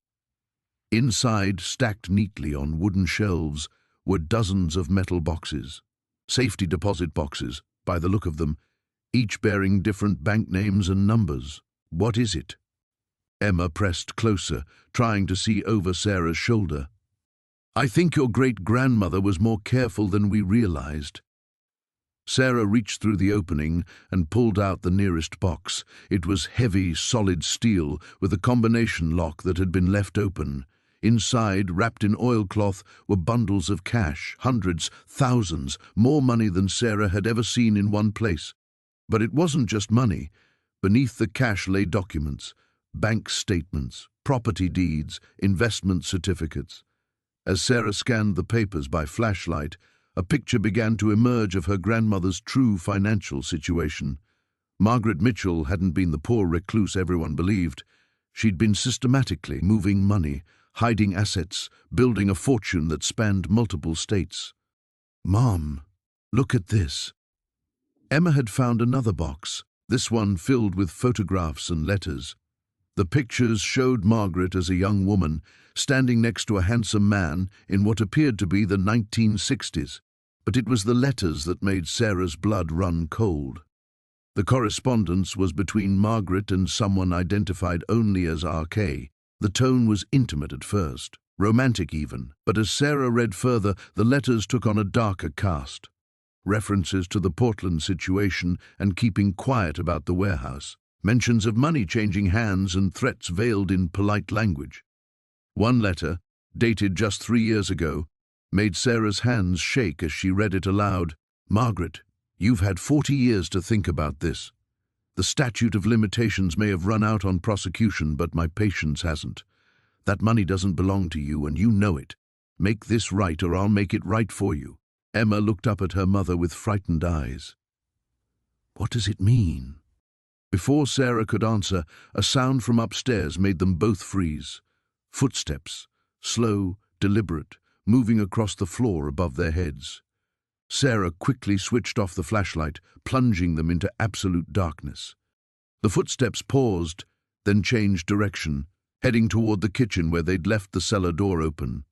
Inside, stacked neatly on wooden shelves, were dozens of metal boxes, safety deposit boxes, by the look of them, each bearing different bank names and numbers. "What is it?" Emma pressed closer, trying to see over Sarah's shoulder. "I think your great-grandmother was more careful than we realized." Sarah reached through the opening and pulled out the nearest box. It was heavy, solid steel with a combination lock that had been left open. Inside, wrapped in oilcloth, were bundles of cash, hundreds, thousands, more money than Sarah had ever seen in one place. But it wasn't just money. Beneath the cash lay documents, bank statements, property deeds, investment certificates. As Sarah scanned the papers by flashlight, a picture began to emerge of her grandmother's true financial situation. Margaret Mitchell hadn't been the poor recluse everyone believed. She'd been systematically moving money, hiding assets, building a fortune that spanned multiple states. "Mom, look at this." Emma had found another box, this one filled with photographs and letters. The pictures showed Margaret as a young woman, standing next to a handsome man in what appeared to be the 1960s, but it was the letters that made Sarah's blood run cold. The correspondence was between Margaret and someone identified only as RK. The tone was intimate at first, romantic even. But as Sarah read further, the letters took on a darker cast. References to the Portland situation and keeping quiet about the warehouse. Mentions of money changing hands and threats veiled in polite language. One letter, dated just 3 years ago, made Sarah's hands shake as she read it aloud. "Margaret, you've had 40 years to think about this. The statute of limitations may have run out on prosecution, but my patience hasn't. That money doesn't belong to you, and you know it. Make this right, or I'll make it right for you." Emma looked up at her mother with frightened eyes. "What does it mean?" Before Sarah could answer, a sound from upstairs made them both freeze. Footsteps, slow, deliberate, moving across the floor above their heads. Sarah quickly switched off the flashlight, plunging them into absolute darkness. The footsteps paused, then changed direction, heading toward the kitchen where they'd left the cellar door open.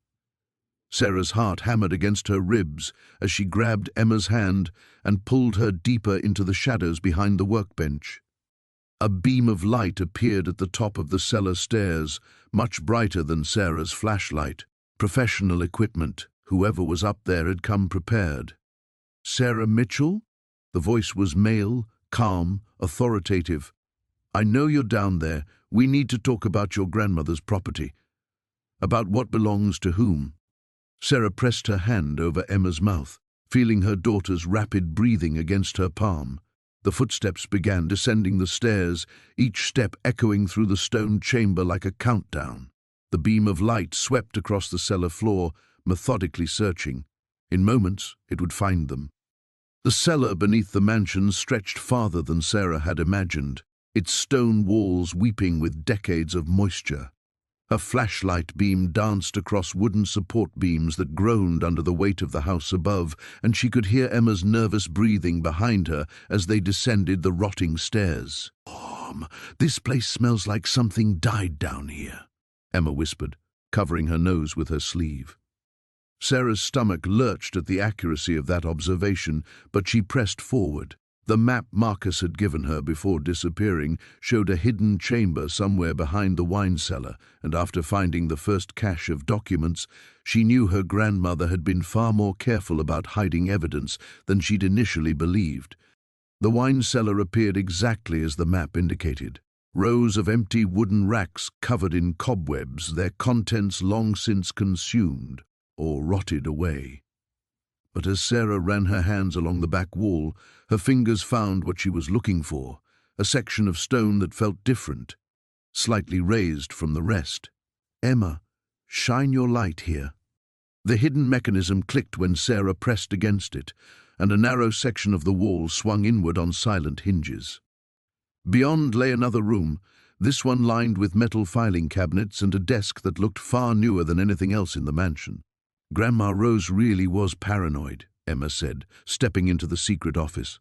Sarah's heart hammered against her ribs as she grabbed Emma's hand and pulled her deeper into the shadows behind the workbench. A beam of light appeared at the top of the cellar stairs, much brighter than Sarah's flashlight. Professional equipment. Whoever was up there had come prepared. "Sarah Mitchell?" The voice was male, calm, authoritative. "I know you're down there. We need to talk about your grandmother's property. About what belongs to whom." Sarah pressed her hand over Emma's mouth, feeling her daughter's rapid breathing against her palm. The footsteps began descending the stairs, each step echoing through the stone chamber like a countdown. The beam of light swept across the cellar floor, methodically searching. In moments, it would find them. The cellar beneath the mansion stretched farther than Sarah had imagined, its stone walls weeping with decades of moisture. Her flashlight beam danced across wooden support beams that groaned under the weight of the house above, and she could hear Emma's nervous breathing behind her as they descended the rotting stairs. "This place smells like something died down here," Emma whispered, covering her nose with her sleeve. Sarah's stomach lurched at the accuracy of that observation, but she pressed forward. The map Marcus had given her before disappearing showed a hidden chamber somewhere behind the wine cellar, and after finding the first cache of documents, she knew her grandmother had been far more careful about hiding evidence than she'd initially believed. The wine cellar appeared exactly as the map indicated. Rows of empty wooden racks covered in cobwebs, their contents long since consumed or rotted away. But as Sarah ran her hands along the back wall, her fingers found what she was looking for, a section of stone that felt different, slightly raised from the rest. "Emma, shine your light here." The hidden mechanism clicked when Sarah pressed against it, and a narrow section of the wall swung inward on silent hinges. Beyond lay another room, this one lined with metal filing cabinets and a desk that looked far newer than anything else in the mansion. "Grandma Rose really was paranoid," Emma said, stepping into the secret office.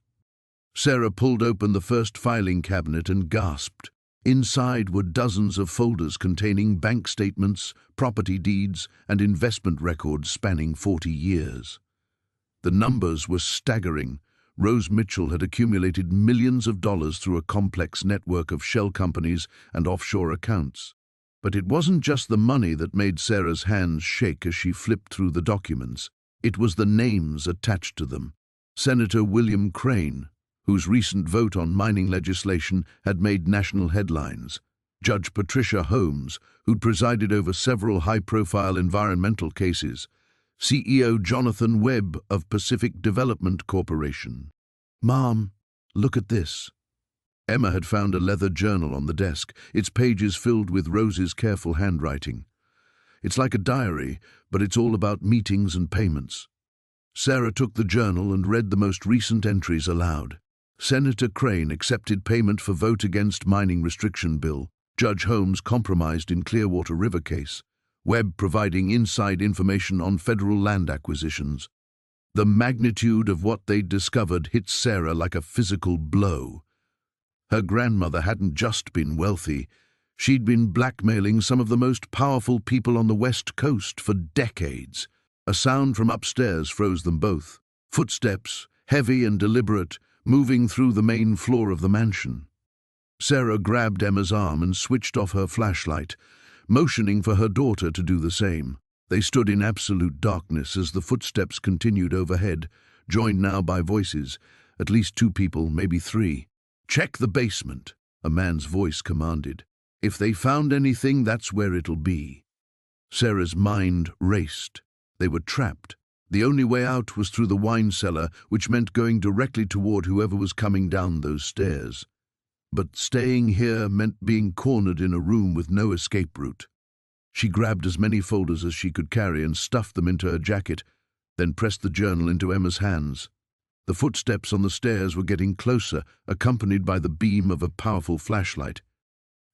Sarah pulled open the first filing cabinet and gasped. Inside were dozens of folders containing bank statements, property deeds, and investment records spanning 40 years. The numbers were staggering. Rose Mitchell had accumulated millions of dollars through a complex network of shell companies and offshore accounts. But it wasn't just the money that made Sarah's hands shake as she flipped through the documents. It was the names attached to them. Senator William Crane, whose recent vote on mining legislation had made national headlines. Judge Patricia Holmes, who'd presided over several high-profile environmental cases. CEO Jonathan Webb of Pacific Development Corporation. "Mom, look at this." Emma had found a leather journal on the desk, its pages filled with Rose's careful handwriting. "It's like a diary, but it's all about meetings and payments." Sarah took the journal and read the most recent entries aloud. Senator Crane accepted payment for vote against mining restriction bill. Judge Holmes compromised in Clearwater River case. Webb providing inside information on federal land acquisitions. The magnitude of what they'd discovered hit Sarah like a physical blow. Her grandmother hadn't just been wealthy. She'd been blackmailing some of the most powerful people on the West Coast for decades. A sound from upstairs froze them both. Footsteps, heavy and deliberate, moving through the main floor of the mansion. Sarah grabbed Emma's arm and switched off her flashlight. motioning for her daughter to do the same. They stood in absolute darkness as the footsteps continued overhead, joined now by voices, at least 2 people, maybe 3. "Check the basement," a man's voice commanded. "If they found anything, that's where it'll be." Sarah's mind raced. They were trapped. The only way out was through the wine cellar, which meant going directly toward whoever was coming down those stairs. But staying here meant being cornered in a room with no escape route. She grabbed as many folders as she could carry and stuffed them into her jacket, then pressed the journal into Emma's hands. The footsteps on the stairs were getting closer, accompanied by the beam of a powerful flashlight.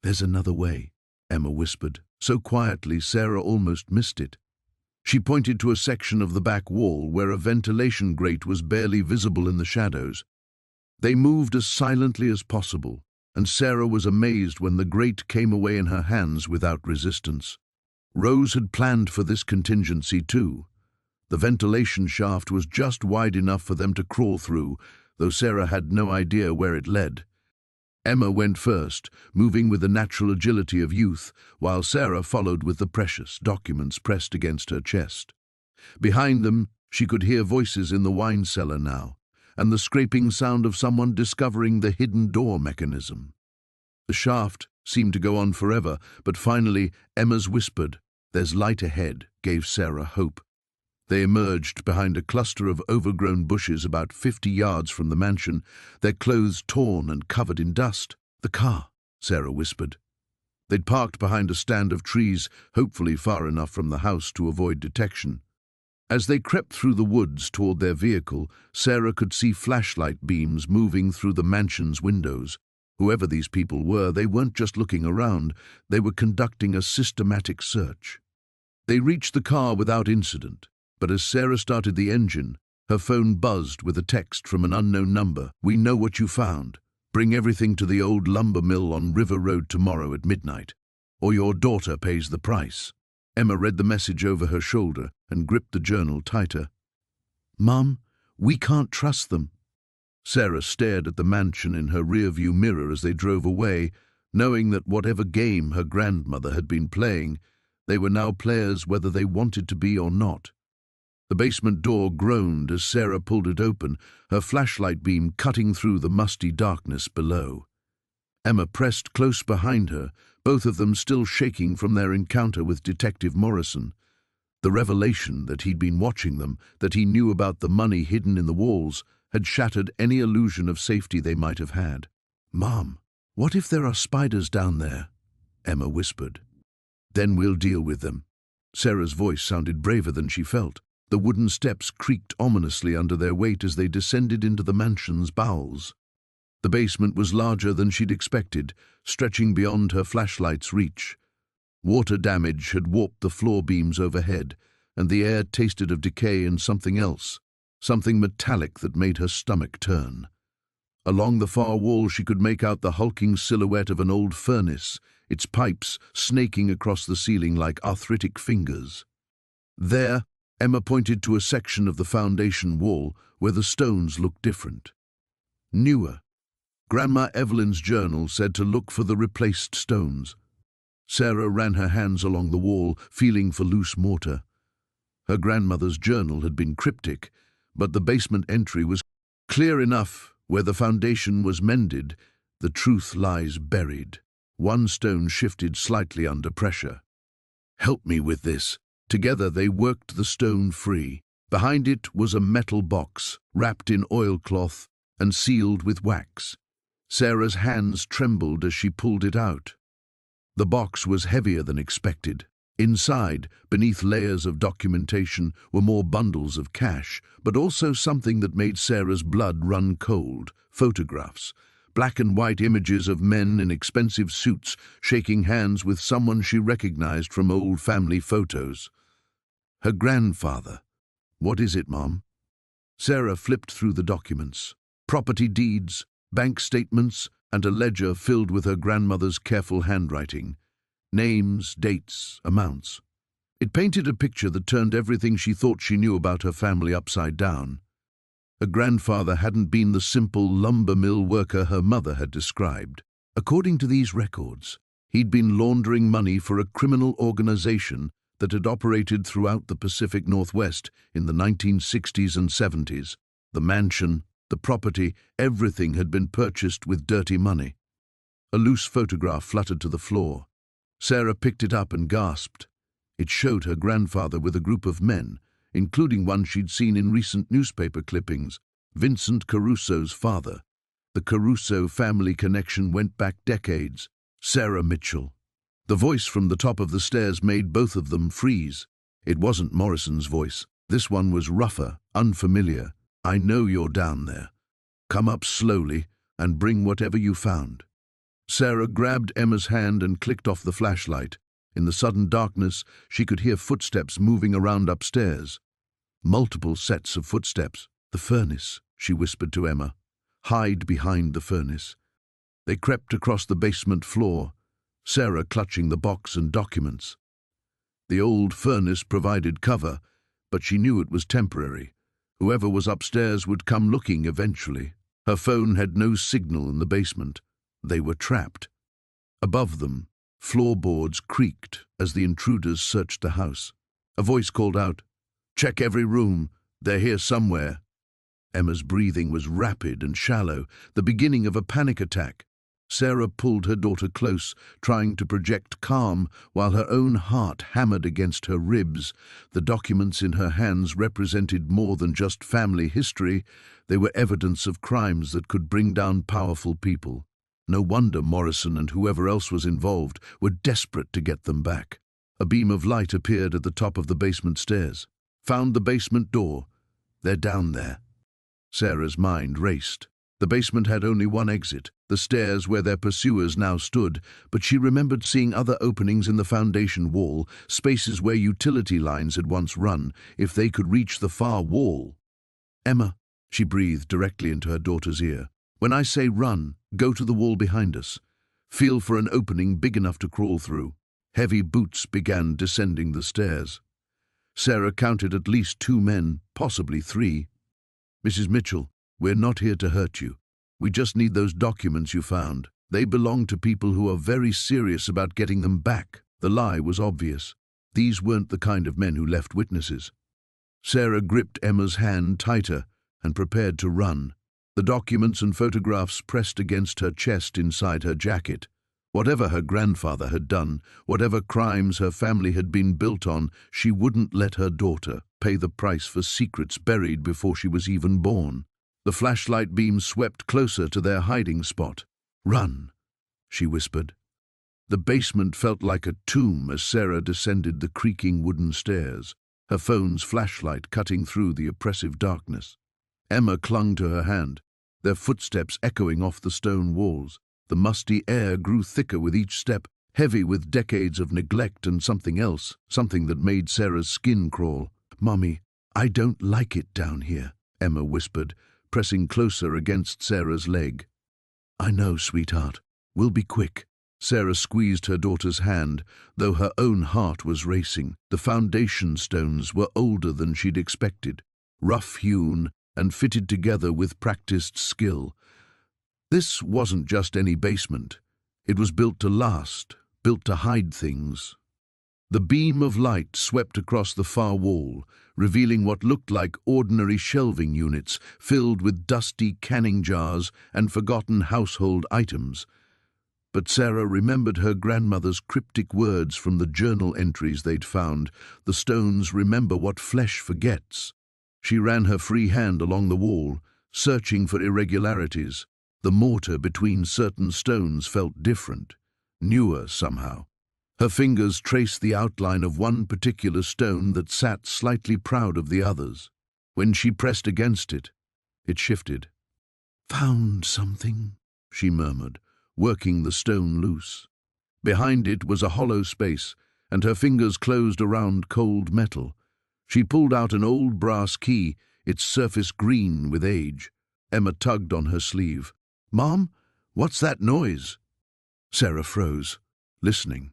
"There's another way," Emma whispered, so quietly Sarah almost missed it. She pointed to a section of the back wall where a ventilation grate was barely visible in the shadows. They moved as silently as possible, and Sarah was amazed when the grate came away in her hands without resistance. Rose had planned for this contingency too. The ventilation shaft was just wide enough for them to crawl through, though Sarah had no idea where it led. Emma went first, moving with the natural agility of youth, while Sarah followed with the precious documents pressed against her chest. Behind them, she could hear voices in the wine cellar now, and the scraping sound of someone discovering the hidden door mechanism. The shaft seemed to go on forever, but finally Emma's whispered, "There's light ahead," gave Sarah hope. They emerged behind a cluster of overgrown bushes about 50 yards from the mansion, their clothes torn and covered in dust. "The car," Sarah whispered. They'd parked behind a stand of trees, hopefully far enough from the house to avoid detection. As they crept through the woods toward their vehicle, Sarah could see flashlight beams moving through the mansion's windows. Whoever these people were, they weren't just looking around, they were conducting a systematic search. They reached the car without incident, but as Sarah started the engine, her phone buzzed with a text from an unknown number. "We know what you found. Bring everything to the old lumber mill on River Road tomorrow at midnight, or your daughter pays the price." Emma read the message over her shoulder and gripped the journal tighter. "Mom, we can't trust them." Sarah stared at the mansion in her rearview mirror as they drove away, knowing that whatever game her grandmother had been playing, they were now players whether they wanted to be or not. The basement door groaned as Sarah pulled it open, her flashlight beam cutting through the musty darkness below. Emma pressed close behind her, both of them still shaking from their encounter with Detective Morrison. The revelation that he'd been watching them, that he knew about the money hidden in the walls, had shattered any illusion of safety they might have had. "Mom, what if there are spiders down there?" Emma whispered. "Then we'll deal with them." Sarah's voice sounded braver than she felt. The wooden steps creaked ominously under their weight as they descended into the mansion's bowels. The basement was larger than she'd expected, stretching beyond her flashlight's reach. Water damage had warped the floor beams overhead, and the air tasted of decay and something else, something metallic that made her stomach turn. Along the far wall she could make out the hulking silhouette of an old furnace, its pipes snaking across the ceiling like arthritic fingers. There, Emma pointed to a section of the foundation wall where the stones looked different. Newer. Grandma Evelyn's journal said to look for the replaced stones. Sarah ran her hands along the wall, feeling for loose mortar. Her grandmother's journal had been cryptic, but the basement entry was clear enough. Where the foundation was mended, the truth lies buried. One stone shifted slightly under pressure. "Help me with this." Together they worked the stone free. Behind it was a metal box, wrapped in oilcloth and sealed with wax. Sarah's hands trembled as she pulled it out. The box was heavier than expected. Inside, beneath layers of documentation, were more bundles of cash, but also something that made Sarah's blood run cold: photographs. Black and white images of men in expensive suits shaking hands with someone she recognized from old family photos. Her grandfather. "What is it, Mom?" Sarah flipped through the documents. Property deeds, bank statements, and a ledger filled with her grandmother's careful handwriting. Names, dates, amounts. It painted a picture that turned everything she thought she knew about her family upside down. Her grandfather hadn't been the simple lumber mill worker her mother had described. According to these records, He'd been laundering money for a criminal organization that had operated throughout the Pacific Northwest in the 1960s and 70s. The mansion, the property, everything had been purchased with dirty money. A loose photograph fluttered to the floor. Sarah picked it up and gasped. It showed her grandfather with a group of men, including one she'd seen in recent newspaper clippings, Vincent Caruso's father. The Caruso family connection went back decades. Sarah Mitchell. The voice from the top of the stairs made both of them freeze. It wasn't Morrison's voice. This one was rougher, unfamiliar. "I know you're down there. Come up slowly and bring whatever you found." Sarah grabbed Emma's hand and clicked off the flashlight. In the sudden darkness, she could hear footsteps moving around upstairs. Multiple sets of footsteps. "The furnace," she whispered to Emma. "Hide behind the furnace." They crept across the basement floor, Sarah clutching the box and documents. The old furnace provided cover, but she knew it was temporary. Whoever was upstairs would come looking eventually. Her phone had no signal in the basement. They were trapped. Above them, floorboards creaked as the intruders searched the house. A voice called out, "Check every room. They're here somewhere." Emma's breathing was rapid and shallow, the beginning of a panic attack. Sarah pulled her daughter close, trying to project calm while her own heart hammered against her ribs. The documents in her hands represented more than just family history. They were evidence of crimes that could bring down powerful people. No wonder Morrison and whoever else was involved were desperate to get them back. A beam of light appeared at the top of the basement stairs. "Found the basement door. They're down there." Sarah's mind raced. The basement had only one exit, the stairs where their pursuers now stood, but she remembered seeing other openings in the foundation wall, spaces where utility lines had once run, if they could reach the far wall. "Emma," she breathed directly into her daughter's ear, "when I say run, go to the wall behind us. Feel for an opening big enough to crawl through." Heavy boots began descending the stairs. Sarah counted at least 2 men, possibly 3. "Mrs. Mitchell, we're not here to hurt you. We just need those documents you found. They belong to people who are very serious about getting them back." The lie was obvious. These weren't the kind of men who left witnesses. Sarah gripped Emma's hand tighter and prepared to run. The documents and photographs pressed against her chest inside her jacket. Whatever her grandfather had done, whatever crimes her family had been built on, she wouldn't let her daughter pay the price for secrets buried before she was even born. The flashlight beam swept closer to their hiding spot. "Run," she whispered. The basement felt like a tomb as Sarah descended the creaking wooden stairs, her phone's flashlight cutting through the oppressive darkness. Emma clung to her hand, their footsteps echoing off the stone walls. The musty air grew thicker with each step, heavy with decades of neglect and something else, something that made Sarah's skin crawl. "Mommy, I don't like it down here," Emma whispered, pressing closer against Sarah's leg. "I know, sweetheart. We'll be quick." Sarah squeezed her daughter's hand, though her own heart was racing. The foundation stones were older than she'd expected, rough-hewn and fitted together with practiced skill. This wasn't just any basement. It was built to last, built to hide things. The beam of light swept across the far wall, revealing what looked like ordinary shelving units filled with dusty canning jars and forgotten household items. But Sarah remembered her grandmother's cryptic words from the journal entries they'd found. The stones remember what flesh forgets. She ran her free hand along the wall, searching for irregularities. The mortar between certain stones felt different, newer somehow. Her fingers traced the outline of one particular stone that sat slightly proud of the others. When she pressed against it, it shifted. "Found something," she murmured, working the stone loose. Behind it was a hollow space, and her fingers closed around cold metal. She pulled out an old brass key, its surface green with age. Emma tugged on her sleeve. "Mom, what's that noise?" Sarah froze, listening.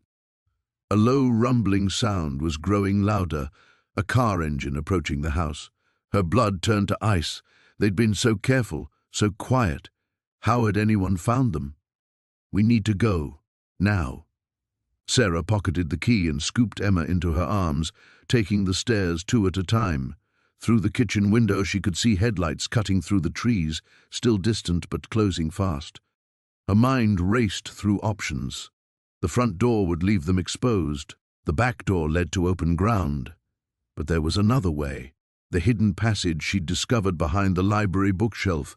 A low rumbling sound was growing louder, a car engine approaching the house. Her blood turned to ice. They'd been so careful, so quiet. How had anyone found them? "We need to go, now." Sarah pocketed the key and scooped Emma into her arms, taking the stairs 2 at a time. Through the kitchen window she could see headlights cutting through the trees, still distant but closing fast. Her mind raced through options. The front door would leave them exposed. The back door led to open ground. But there was another way, the hidden passage she'd discovered behind the library bookshelf.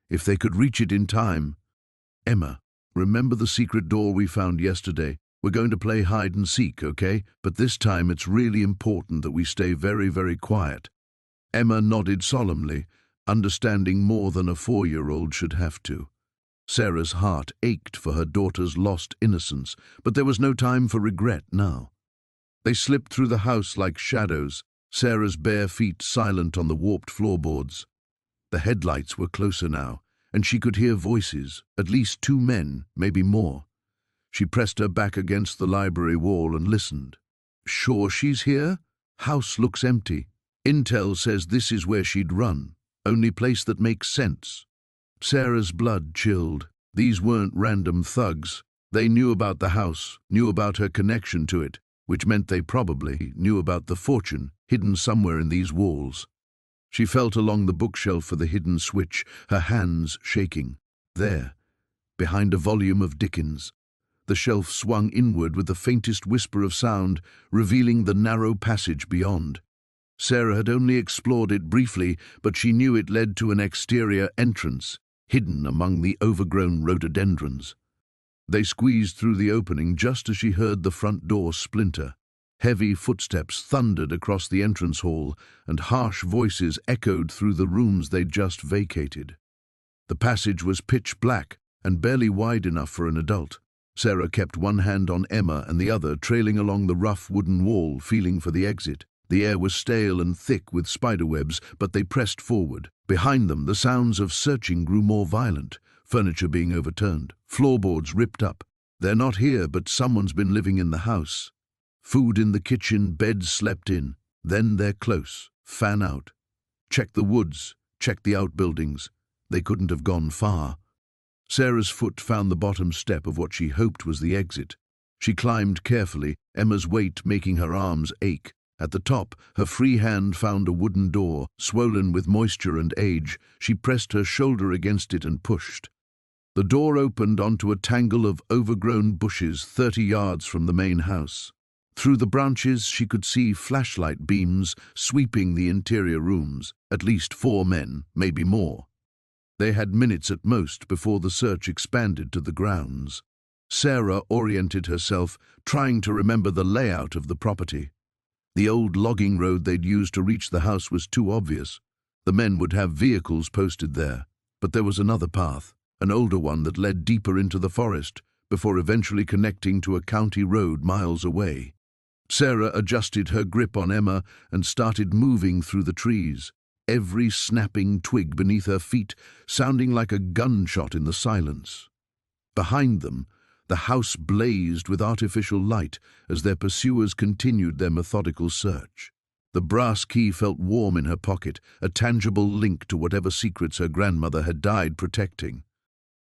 If they could reach it in time. Emma, remember the secret door we found yesterday? We're going to play hide and seek, okay? But this time it's really important that we stay very, very quiet. Emma nodded solemnly, understanding more than a 4-year-old should have to. Sarah's heart ached for her daughter's lost innocence, but there was no time for regret now. They slipped through the house like shadows, Sarah's bare feet silent on the warped floorboards. The headlights were closer now, and she could hear voices, at least 2 men, maybe more. She pressed her back against the library wall and listened. Sure she's here? House looks empty. Intel says this is where she'd run. Only place that makes sense. Sarah's blood chilled. These weren't random thugs. They knew about the house, knew about her connection to it, which meant they probably knew about the fortune hidden somewhere in these walls. She felt along the bookshelf for the hidden switch, her hands shaking. There, behind a volume of Dickens. The shelf swung inward with the faintest whisper of sound, revealing the narrow passage beyond. Sarah had only explored it briefly, but she knew it led to an exterior entrance, hidden among the overgrown rhododendrons. They squeezed through the opening just as she heard the front door splinter. Heavy footsteps thundered across the entrance hall, and harsh voices echoed through the rooms they'd just vacated. The passage was pitch black and barely wide enough for an adult. Sarah kept one hand on Emma and the other trailing along the rough wooden wall, feeling for the exit. The air was stale and thick with spiderwebs, but they pressed forward. Behind them, the sounds of searching grew more violent, furniture being overturned, floorboards ripped up. They're not here, but someone's been living in the house. Food in the kitchen, beds slept in. Then they're close. Fan out. Check the woods, check the outbuildings. They couldn't have gone far. Sarah's foot found the bottom step of what she hoped was the exit. She climbed carefully, Emma's weight making her arms ache. At the top, her free hand found a wooden door, swollen with moisture and age. She pressed her shoulder against it and pushed. The door opened onto a tangle of overgrown bushes 30 yards from the main house. Through the branches, she could see flashlight beams sweeping the interior rooms. At least 4 men, maybe more. They had minutes at most before the search expanded to the grounds. Sarah oriented herself, trying to remember the layout of the property. The old logging road they'd used to reach the house was too obvious. The men would have vehicles posted there, but there was another path, an older one that led deeper into the forest, before eventually connecting to a county road miles away. Sarah adjusted her grip on Emma and started moving through the trees, every snapping twig beneath her feet sounding like a gunshot in the silence. Behind them, the house blazed with artificial light as their pursuers continued their methodical search. The brass key felt warm in her pocket, a tangible link to whatever secrets her grandmother had died protecting.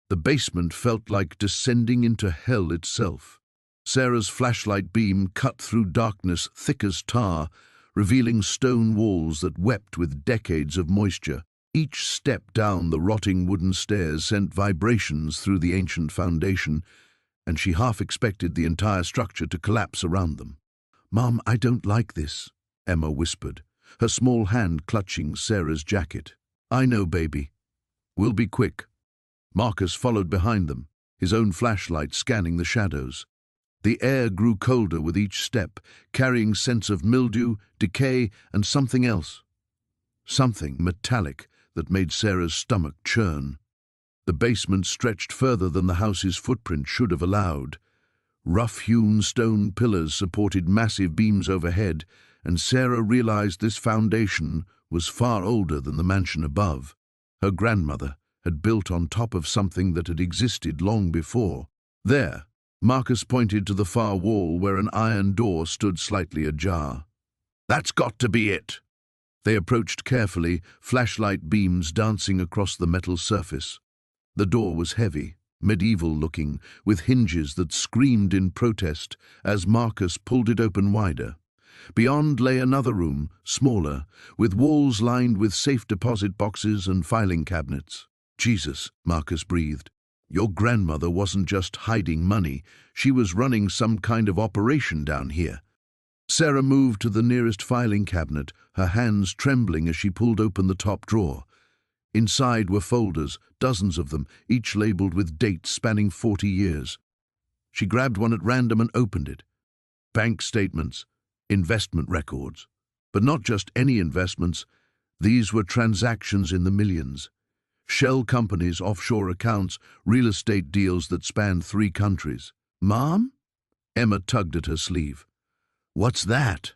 The basement felt like descending into hell itself. Sarah's flashlight beam cut through darkness thick as tar, revealing stone walls that wept with decades of moisture. Each step down the rotting wooden stairs sent vibrations through the ancient foundation, and she half expected the entire structure to collapse around them. "Mom, I don't like this," Emma whispered, her small hand clutching Sarah's jacket. "I know, baby. We'll be quick." Marcus followed behind them, his own flashlight scanning the shadows. The air grew colder with each step, carrying scents of mildew, decay, and something else. Something metallic that made Sarah's stomach churn. The basement stretched further than the house's footprint should have allowed. Rough-hewn stone pillars supported massive beams overhead, and Sarah realized this foundation was far older than the mansion above. Her grandmother had built on top of something that had existed long before. There, Marcus pointed to the far wall where an iron door stood slightly ajar. "That's got to be it." They approached carefully, flashlight beams dancing across the metal surface. The door was heavy, medieval-looking, with hinges that screamed in protest as Marcus pulled it open wider. Beyond lay another room, smaller, with walls lined with safe deposit boxes and filing cabinets. "Jesus," Marcus breathed. "Your grandmother wasn't just hiding money, she was running some kind of operation down here." Sarah moved to the nearest filing cabinet, her hands trembling as she pulled open the top drawer. Inside were folders, dozens of them, each labeled with dates spanning 40 years. She grabbed one at random and opened it. Bank statements, investment records. But not just any investments, these were transactions in the millions. Shell companies, offshore accounts, real estate deals that spanned 3 countries. "Mom?" Emma tugged at her sleeve. "What's that?"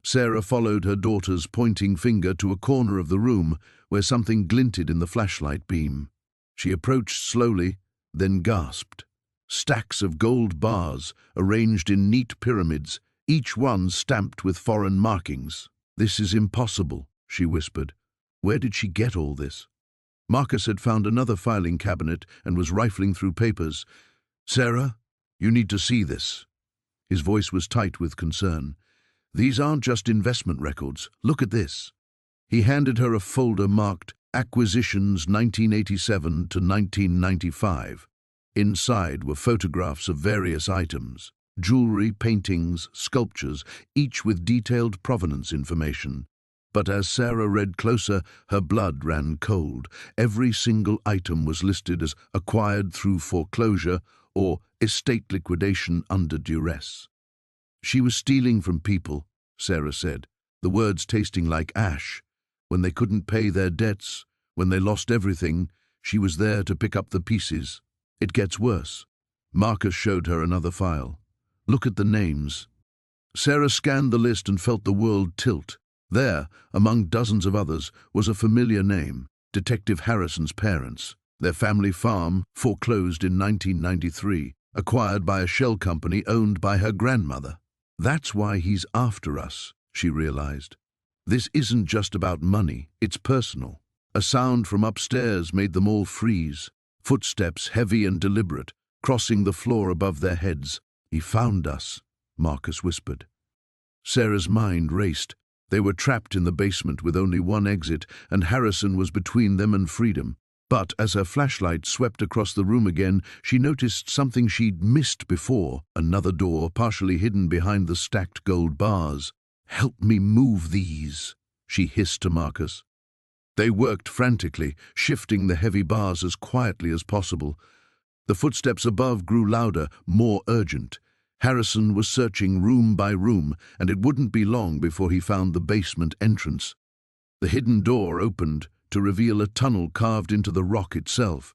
Sarah followed her daughter's pointing finger to a corner of the room where something glinted in the flashlight beam. She approached slowly, then gasped. Stacks of gold bars, arranged in neat pyramids, each one stamped with foreign markings. "This is impossible," she whispered. Where did she get all this? Marcus had found another filing cabinet and was rifling through papers. "Sarah, you need to see this." His voice was tight with concern. "These aren't just investment records. Look at this." He handed her a folder marked Acquisitions 1987 to 1995. Inside were photographs of various items, jewelry, paintings, sculptures, each with detailed provenance information. But as Sarah read closer, her blood ran cold. Every single item was listed as acquired through foreclosure or estate liquidation under duress. "She was stealing from people," Sarah said, the words tasting like ash. "When they couldn't pay their debts, when they lost everything, she was there to pick up the pieces. It gets worse." Marcus showed her another file. "Look at the names." Sarah scanned the list and felt the world tilt. There, among dozens of others, was a familiar name, Detective Harrison's parents. Their family farm, foreclosed in 1993, acquired by a shell company owned by her grandmother. "That's why he's after us," she realized. "This isn't just about money, it's personal." A sound from upstairs made them all freeze. Footsteps, heavy and deliberate, crossing the floor above their heads. "He found us," Marcus whispered. Sarah's mind raced. They were trapped in the basement with only one exit, and Harrison was between them and freedom. But as her flashlight swept across the room again, she noticed something she'd missed before, another door partially hidden behind the stacked gold bars. "Help me move these," she hissed to Marcus. They worked frantically, shifting the heavy bars as quietly as possible. The footsteps above grew louder, more urgent. Harrison was searching room by room, and it wouldn't be long before he found the basement entrance. The hidden door opened to reveal a tunnel carved into the rock itself.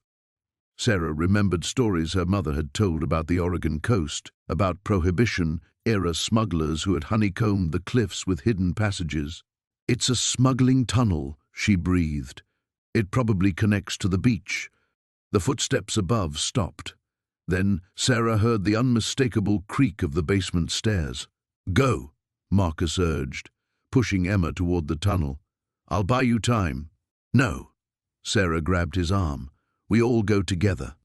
Sarah remembered stories her mother had told about the Oregon coast, about Prohibition-era smugglers who had honeycombed the cliffs with hidden passages. "It's a smuggling tunnel," she breathed. "It probably connects to the beach." The footsteps above stopped. Then Sarah heard the unmistakable creak of the basement stairs. "Go," Marcus urged, pushing Emma toward the tunnel. "I'll buy you time." "No." Sarah grabbed his arm. "We all go together."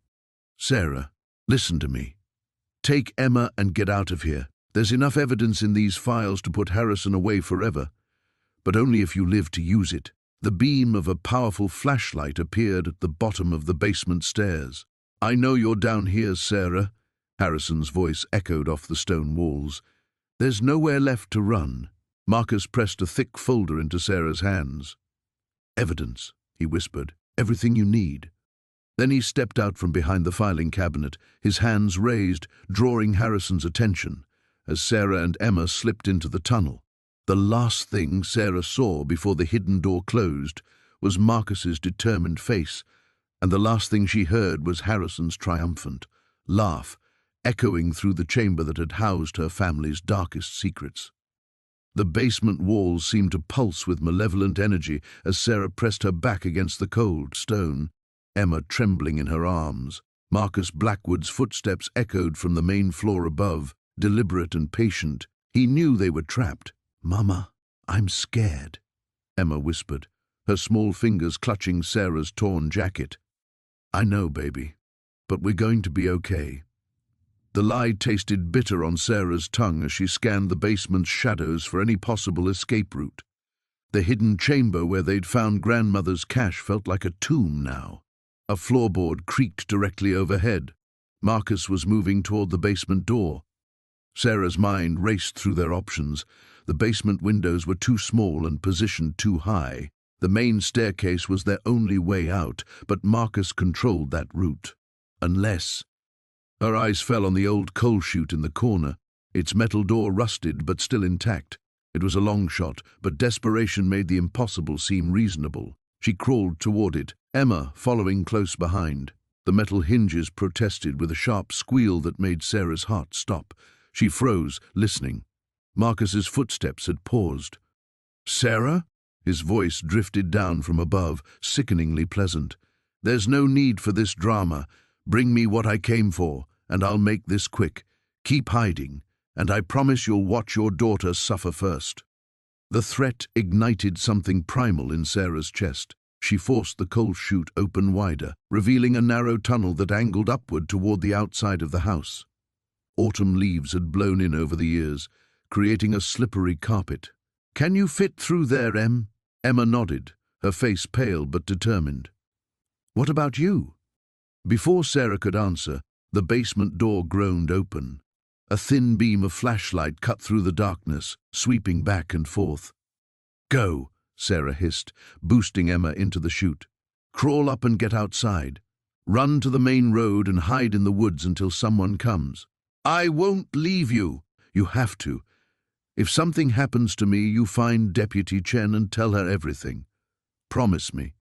"Sarah, listen to me. Take Emma and get out of here. There's enough evidence in these files to put Harrison away forever. But only if you live to use it." The beam of a powerful flashlight appeared at the bottom of the basement stairs. "I know you're down here, Sarah," Harrison's voice echoed off the stone walls. "There's nowhere left to run." Marcus pressed a thick folder into Sarah's hands. "Evidence," he whispered. "Everything you need." Then he stepped out from behind the filing cabinet, his hands raised, drawing Harrison's attention, as Sarah and Emma slipped into the tunnel. The last thing Sarah saw before the hidden door closed was Marcus's determined face, and the last thing she heard was Harrison's triumphant laugh, echoing through the chamber that had housed her family's darkest secrets. The basement walls seemed to pulse with malevolent energy as Sarah pressed her back against the cold stone, Emma trembling in her arms. Marcus Blackwood's footsteps echoed from the main floor above, deliberate and patient. He knew they were trapped. "Mama, I'm scared," Emma whispered, her small fingers clutching Sarah's torn jacket. "I know, baby. but we're going to be okay." The lie tasted bitter on Sarah's tongue as she scanned the basement's shadows for any possible escape route. The hidden chamber where they'd found grandmother's cash felt like a tomb now. A floorboard creaked directly overhead. Marcus was moving toward the basement door. Sarah's mind raced through their options. The basement windows were too small and positioned too high. The main staircase was their only way out, but Marcus controlled that route. Unless... Her eyes fell on the old coal chute in the corner. Its metal door rusted but still intact. It was a long shot, but desperation made the impossible seem reasonable. She crawled toward it, Emma following close behind. The metal hinges protested with a sharp squeal that made Sarah's heart stop. She froze, listening. Marcus's footsteps had paused. "Sarah?" His voice drifted down from above, sickeningly pleasant. "There's no need for this drama. Bring me what I came for, and I'll make this quick. Keep hiding, and I promise you'll watch your daughter suffer first." The threat ignited something primal in Sarah's chest. She forced the coal chute open wider, revealing a narrow tunnel that angled upward toward the outside of the house. Autumn leaves had blown in over the years, creating a slippery carpet. "Can you fit through there, Em?" Emma nodded, her face pale but determined. "What about you?" Before Sarah could answer, the basement door groaned open. A thin beam of flashlight cut through the darkness, sweeping back and forth. "Go," Sarah hissed, boosting Emma into the chute. "Crawl up and get outside. Run to the main road and hide in the woods until someone comes." "I won't leave you." "You have to. If something happens to me, you find Deputy Chen and tell her everything. Promise me."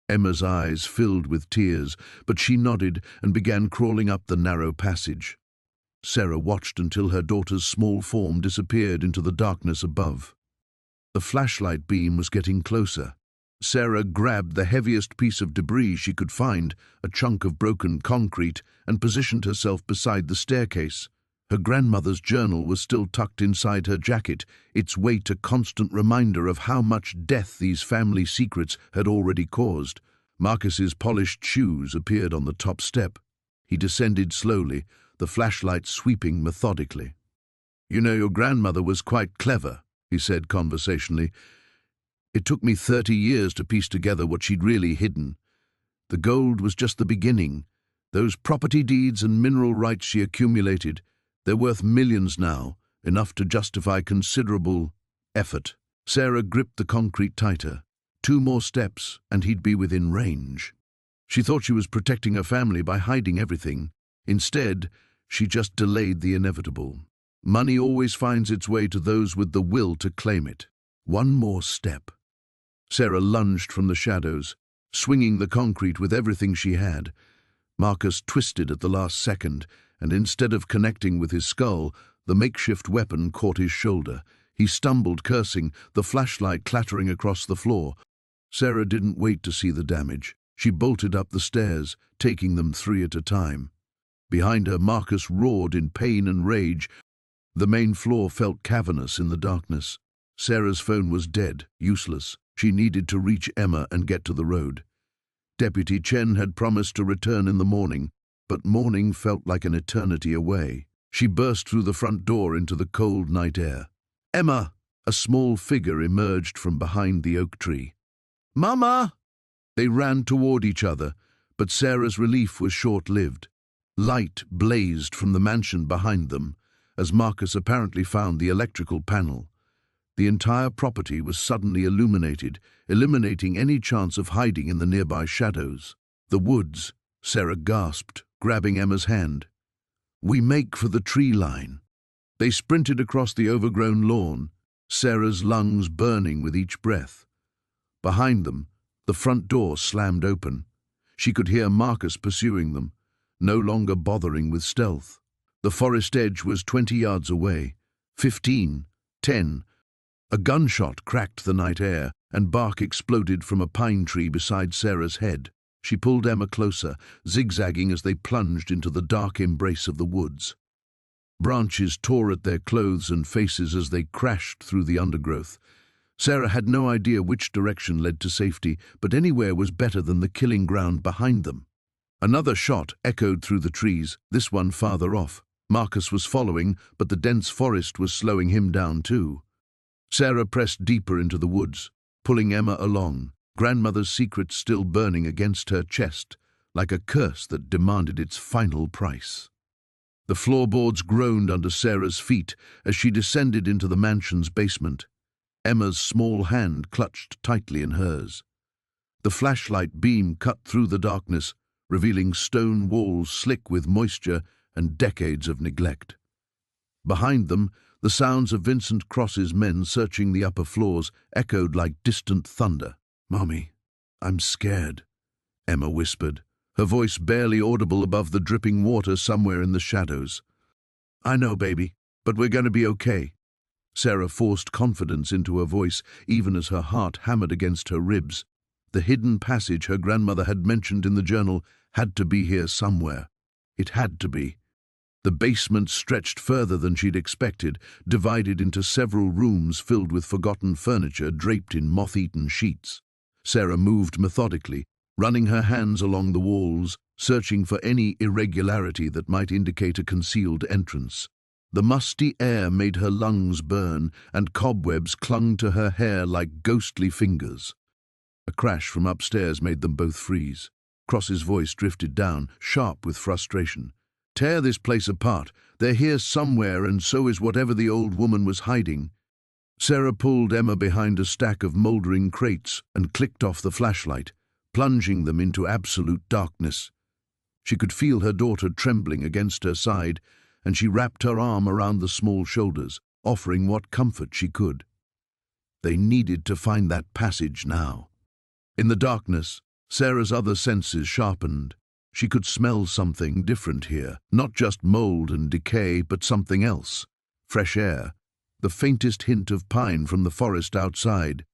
Emma's eyes filled with tears, but she nodded and began crawling up the narrow passage. Sarah watched until her daughter's small form disappeared into the darkness above. The flashlight beam was getting closer. Sarah grabbed the heaviest piece of debris she could find, a chunk of broken concrete, and positioned herself beside the staircase. Her grandmother's journal was still tucked inside her jacket, its weight a constant reminder of how much death these family secrets had already caused. Marcus's polished shoes appeared on the top step. He descended slowly, the flashlight sweeping methodically. "You know, your grandmother was quite clever," he said conversationally. "It took me 30 years to piece together what she'd really hidden. The gold was just the beginning. Those property deeds and mineral rights she accumulated, they're worth millions now, enough to justify considerable effort." Sarah gripped the concrete tighter. 2 more steps, and he'd be within range. She thought she was protecting her family by hiding everything. Instead, she just delayed the inevitable. Money always finds its way to those with the will to claim it. 1 more step. Sarah lunged from the shadows, swinging the concrete with everything she had. Marcus twisted at the last second, and instead of connecting with his skull, the makeshift weapon caught his shoulder. He stumbled, cursing, the flashlight clattering across the floor. Sarah didn't wait to see the damage. She bolted up the stairs, taking them 3 at a time. Behind her, Marcus roared in pain and rage. The main floor felt cavernous in the darkness. Sarah's phone was dead, useless. She needed to reach Emma and get to the road. Deputy Chen had promised to return in the morning, but morning felt like an eternity away. She burst through the front door into the cold night air. "Emma!" A small figure emerged from behind the oak tree. "Mama!" They ran toward each other, but Sarah's relief was short-lived. Light blazed from the mansion behind them, as Marcus apparently found the electrical panel. The entire property was suddenly illuminated, eliminating any chance of hiding in the nearby shadows. "The woods," Sarah gasped, grabbing Emma's hand. "We make for the tree line." They sprinted across the overgrown lawn, Sarah's lungs burning with each breath. Behind them, the front door slammed open. She could hear Marcus pursuing them, no longer bothering with stealth. The forest edge was 20 yards away. 15, 10. A gunshot cracked the night air, and bark exploded from a pine tree beside Sarah's head. She pulled Emma closer, zigzagging as they plunged into the dark embrace of the woods. Branches tore at their clothes and faces as they crashed through the undergrowth. Sarah had no idea which direction led to safety, but anywhere was better than the killing ground behind them. Another shot echoed through the trees, this one farther off. Marcus was following, but the dense forest was slowing him down too. Sarah pressed deeper into the woods, pulling Emma along, grandmother's secret still burning against her chest, like a curse that demanded its final price. The floorboards groaned under Sarah's feet as she descended into the mansion's basement. Emma's small hand clutched tightly in hers. The flashlight beam cut through the darkness, revealing stone walls slick with moisture and decades of neglect. Behind them, the sounds of Vincent Cross's men searching the upper floors echoed like distant thunder. "Mommy, I'm scared," Emma whispered, her voice barely audible above the dripping water somewhere in the shadows. "I know, baby, but we're going to be okay." Sarah forced confidence into her voice, even as her heart hammered against her ribs. The hidden passage her grandmother had mentioned in the journal had to be here somewhere. It had to be. The basement stretched further than she'd expected, divided into several rooms filled with forgotten furniture draped in moth-eaten sheets. Sarah moved methodically, running her hands along the walls, searching for any irregularity that might indicate a concealed entrance. The musty air made her lungs burn, and cobwebs clung to her hair like ghostly fingers. A crash from upstairs made them both freeze. Cross's voice drifted down, sharp with frustration. "Tear this place apart. They're here somewhere, and so is whatever the old woman was hiding." Sarah pulled Emma behind a stack of mouldering crates and clicked off the flashlight, plunging them into absolute darkness. She could feel her daughter trembling against her side, and she wrapped her arm around the small shoulders, offering what comfort she could. They needed to find that passage now. In the darkness, Sarah's other senses sharpened. She could smell something different here, not just mold and decay, but something else. Fresh air, the faintest hint of pine from the forest outside.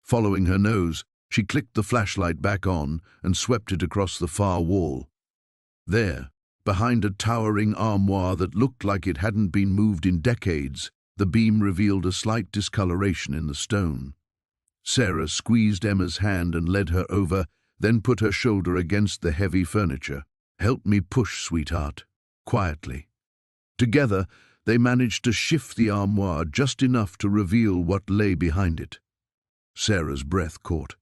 Following her nose, she clicked the flashlight back on and swept it across the far wall. There, behind a towering armoire that looked like it hadn't been moved in decades, the beam revealed a slight discoloration in the stone. Sarah squeezed Emma's hand and led her over, then put her shoulder against the heavy furniture. "Help me push, sweetheart," quietly. Together, they managed to shift the armoire just enough to reveal what lay behind it. Sarah's breath caught.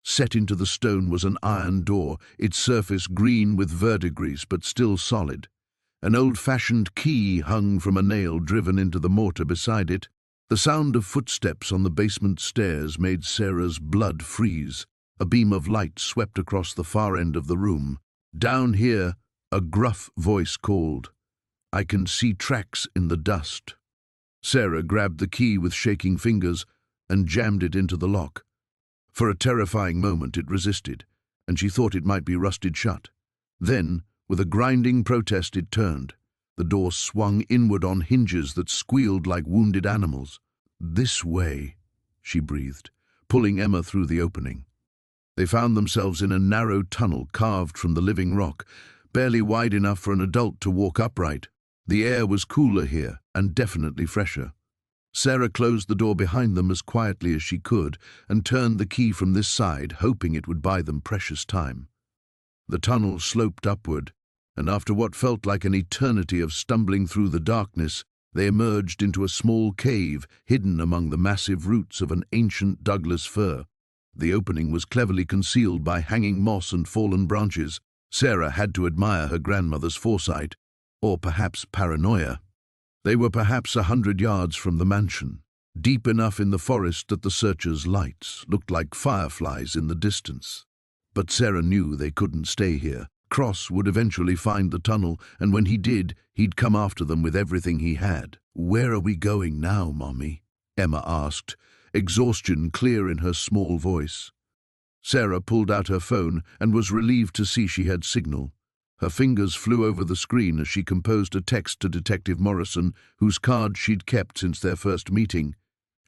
Set into the stone was an iron door, its surface green with verdigris but still solid. An old-fashioned key hung from a nail driven into the mortar beside it. The sound of footsteps on the basement stairs made Sarah's blood freeze. A beam of light swept across the far end of the room. "Down here," a gruff voice called. "I can see tracks in the dust." Sarah grabbed the key with shaking fingers and jammed it into the lock. For a terrifying moment it resisted, and she thought it might be rusted shut. Then, with a grinding protest, it turned. The door swung inward on hinges that squealed like wounded animals. "This way," she breathed, pulling Emma through the opening. They found themselves in a narrow tunnel carved from the living rock, barely wide enough for an adult to walk upright. The air was cooler here, and definitely fresher. Sarah closed the door behind them as quietly as she could and turned the key from this side, hoping it would buy them precious time. The tunnel sloped upward, and after what felt like an eternity of stumbling through the darkness, they emerged into a small cave hidden among the massive roots of an ancient Douglas fir. The opening was cleverly concealed by hanging moss and fallen branches. Sarah had to admire her grandmother's foresight, or perhaps paranoia. They were perhaps 100 yards from the mansion, deep enough in the forest that the searchers' lights looked like fireflies in the distance. But Sarah knew they couldn't stay here. Cross would eventually find the tunnel, and when he did, he'd come after them with everything he had. "Where are we going now, Mommy?" Emma asked, exhaustion clear in her small voice. Sarah pulled out her phone and was relieved to see she had signal. Her fingers flew over the screen as she composed a text to Detective Morrison, whose card she'd kept since their first meeting.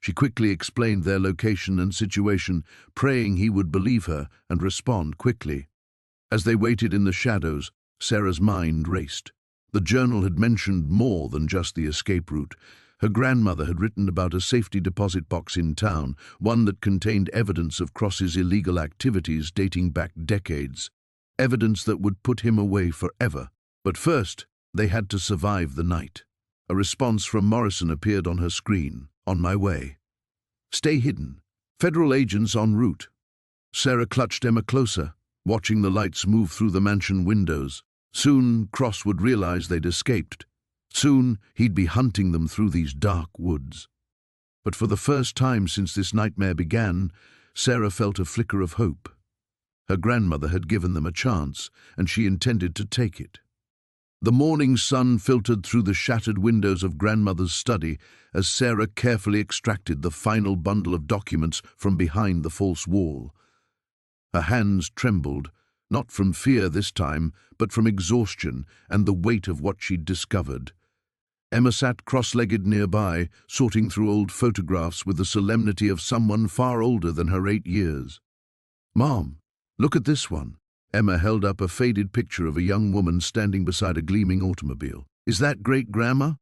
She quickly explained their location and situation, praying he would believe her and respond quickly. As they waited in the shadows, Sarah's mind raced. The journal had mentioned more than just the escape route. Her grandmother had written about a safety deposit box in town, one that contained evidence of Cross's illegal activities dating back decades. evidence that would put him away forever. But first, they had to survive the night. A response from Morrison appeared on her screen. On my way. Stay hidden. Federal agents en route. Sarah clutched Emma closer, watching the lights move through the mansion windows. Soon, Cross would realize they'd escaped. Soon, he'd be hunting them through these dark woods. But for the first time since this nightmare began, Sarah felt a flicker of hope. Her grandmother had given them a chance, and she intended to take it. The morning sun filtered through the shattered windows of grandmother's study as Sarah carefully extracted the final bundle of documents from behind the false wall. Her hands trembled, not from fear this time, but from exhaustion and the weight of what she'd discovered. Emma sat cross-legged nearby, sorting through old photographs with the solemnity of someone far older than her 8 years. "Mom, look at this one." Emma held up a faded picture of a young woman standing beside a gleaming automobile. "Is that great-grandma?"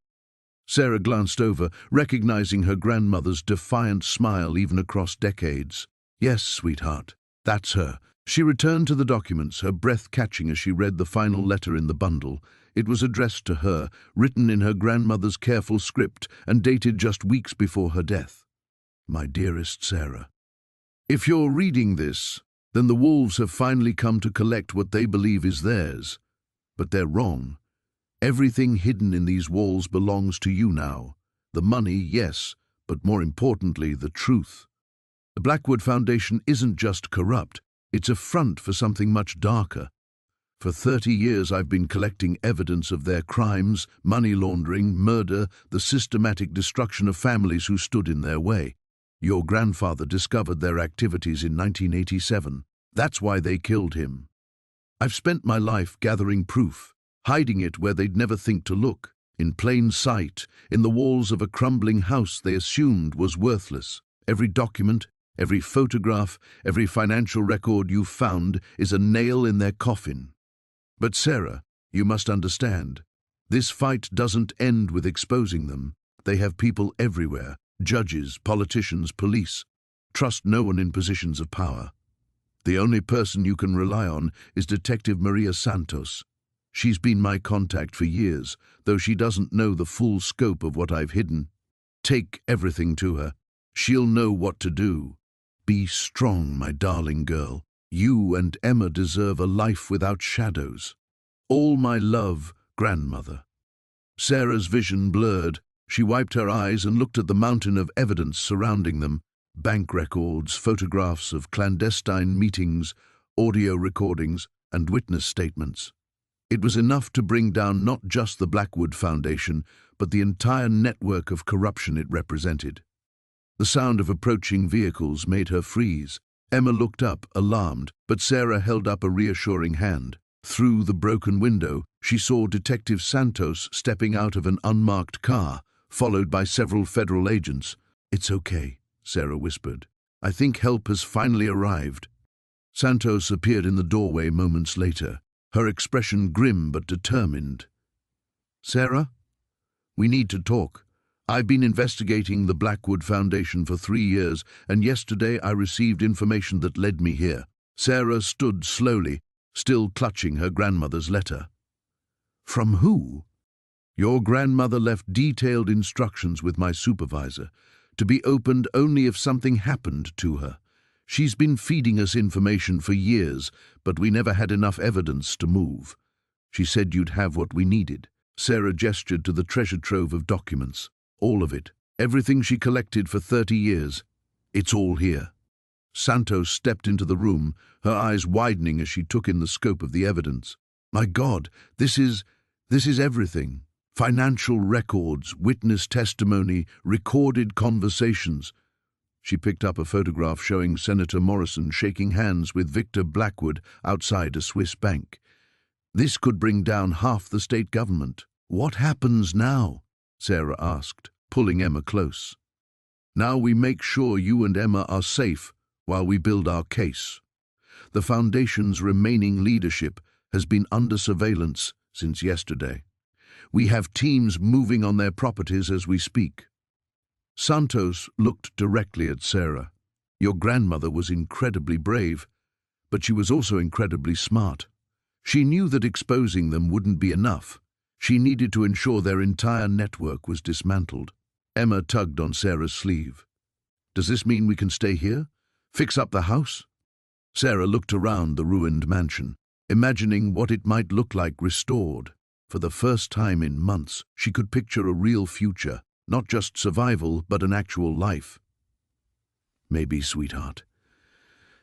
Sarah glanced over, recognizing her grandmother's defiant smile even across decades. "Yes, sweetheart, that's her." She returned to the documents, her breath catching as she read the final letter in the bundle. It was addressed to her, written in her grandmother's careful script and dated just weeks before her death. "My dearest Sarah, if you're reading this, then the wolves have finally come to collect what they believe is theirs. But they're wrong. Everything hidden in these walls belongs to you now. The money, yes, but more importantly, the truth. The Blackwood Foundation isn't just corrupt, it's a front for something much darker. For 30 years I've been collecting evidence of their crimes, money laundering, murder, the systematic destruction of families who stood in their way. Your grandfather discovered their activities in 1987. That's why they killed him. I've spent my life gathering proof, hiding it where they'd never think to look, in plain sight, in the walls of a crumbling house they assumed was worthless. Every document, every photograph, every financial record you've found is a nail in their coffin. But Sarah, you must understand, this fight doesn't end with exposing them. They have people everywhere, judges, politicians, police. Trust no one in positions of power. The only person you can rely on is Detective Maria Santos. She's been my contact for years, though she doesn't know the full scope of what I've hidden. Take everything to her. She'll know what to do. Be strong, my darling girl. You and Emma deserve a life without shadows. All my love, grandmother." Sarah's vision blurred. She wiped her eyes and looked at the mountain of evidence surrounding them. Bank records, photographs of clandestine meetings, audio recordings, and witness statements. It was enough to bring down not just the Blackwood Foundation, but the entire network of corruption it represented. The sound of approaching vehicles made her freeze. Emma looked up, alarmed, but Sarah held up a reassuring hand. Through the broken window, she saw Detective Santos stepping out of an unmarked car, followed by several federal agents. "It's okay," Sarah whispered. "I think help has finally arrived." Santos appeared in the doorway moments later, her expression grim but determined. "Sarah, we need to talk. I've been investigating the Blackwood Foundation for 3 years, and yesterday I received information that led me here." Sarah stood slowly, still clutching her grandmother's letter. "From who?" "Your grandmother left detailed instructions with my supervisor, to be opened only if something happened to her. She's been feeding us information for years, but we never had enough evidence to move. She said you'd have what we needed." Sarah gestured to the treasure trove of documents. "All of it. Everything she collected for 30 years. It's all here." Santos stepped into the room, her eyes widening as she took in the scope of the evidence. "My God, this is everything. Financial records, witness testimony, recorded conversations." She picked up a photograph showing Senator Morrison shaking hands with Victor Blackwood outside a Swiss bank. "This could bring down half the state government." "What happens now?" Sarah asked, pulling Emma close. "Now we make sure you and Emma are safe while we build our case. The Foundation's remaining leadership has been under surveillance since yesterday. We have teams moving on their properties as we speak." Santos looked directly at Sarah. "Your grandmother was incredibly brave, but she was also incredibly smart. She knew that exposing them wouldn't be enough. She needed to ensure their entire network was dismantled. Emma tugged on Sarah's sleeve. "Does this mean we can stay here? Fix up the house?" Sarah looked around the ruined mansion, imagining what it might look like restored. For the first time in months, she could picture a real future, not just survival, but an actual life. "Maybe, sweetheart.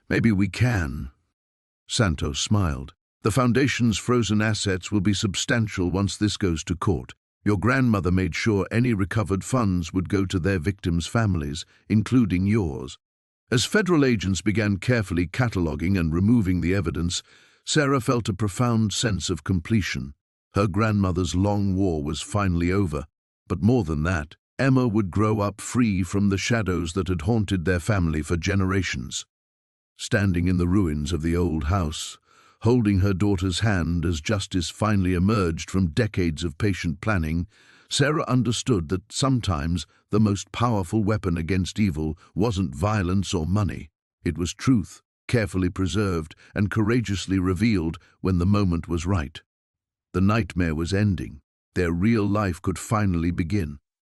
Maybe we can." Santos smiled. "The Foundation's frozen assets will be substantial once this goes to court. Your grandmother made sure any recovered funds would go to their victims' families, including yours." As federal agents began carefully cataloguing and removing the evidence, Sarah felt a profound sense of completion. Her grandmother's long war was finally over. But more than that, Emma would grow up free from the shadows that had haunted their family for generations. Standing in the ruins of the old house, holding her daughter's hand as justice finally emerged from decades of patient planning, Sarah understood that sometimes the most powerful weapon against evil wasn't violence or money. It was truth, carefully preserved and courageously revealed when the moment was right. The nightmare was ending. Their real life could finally begin.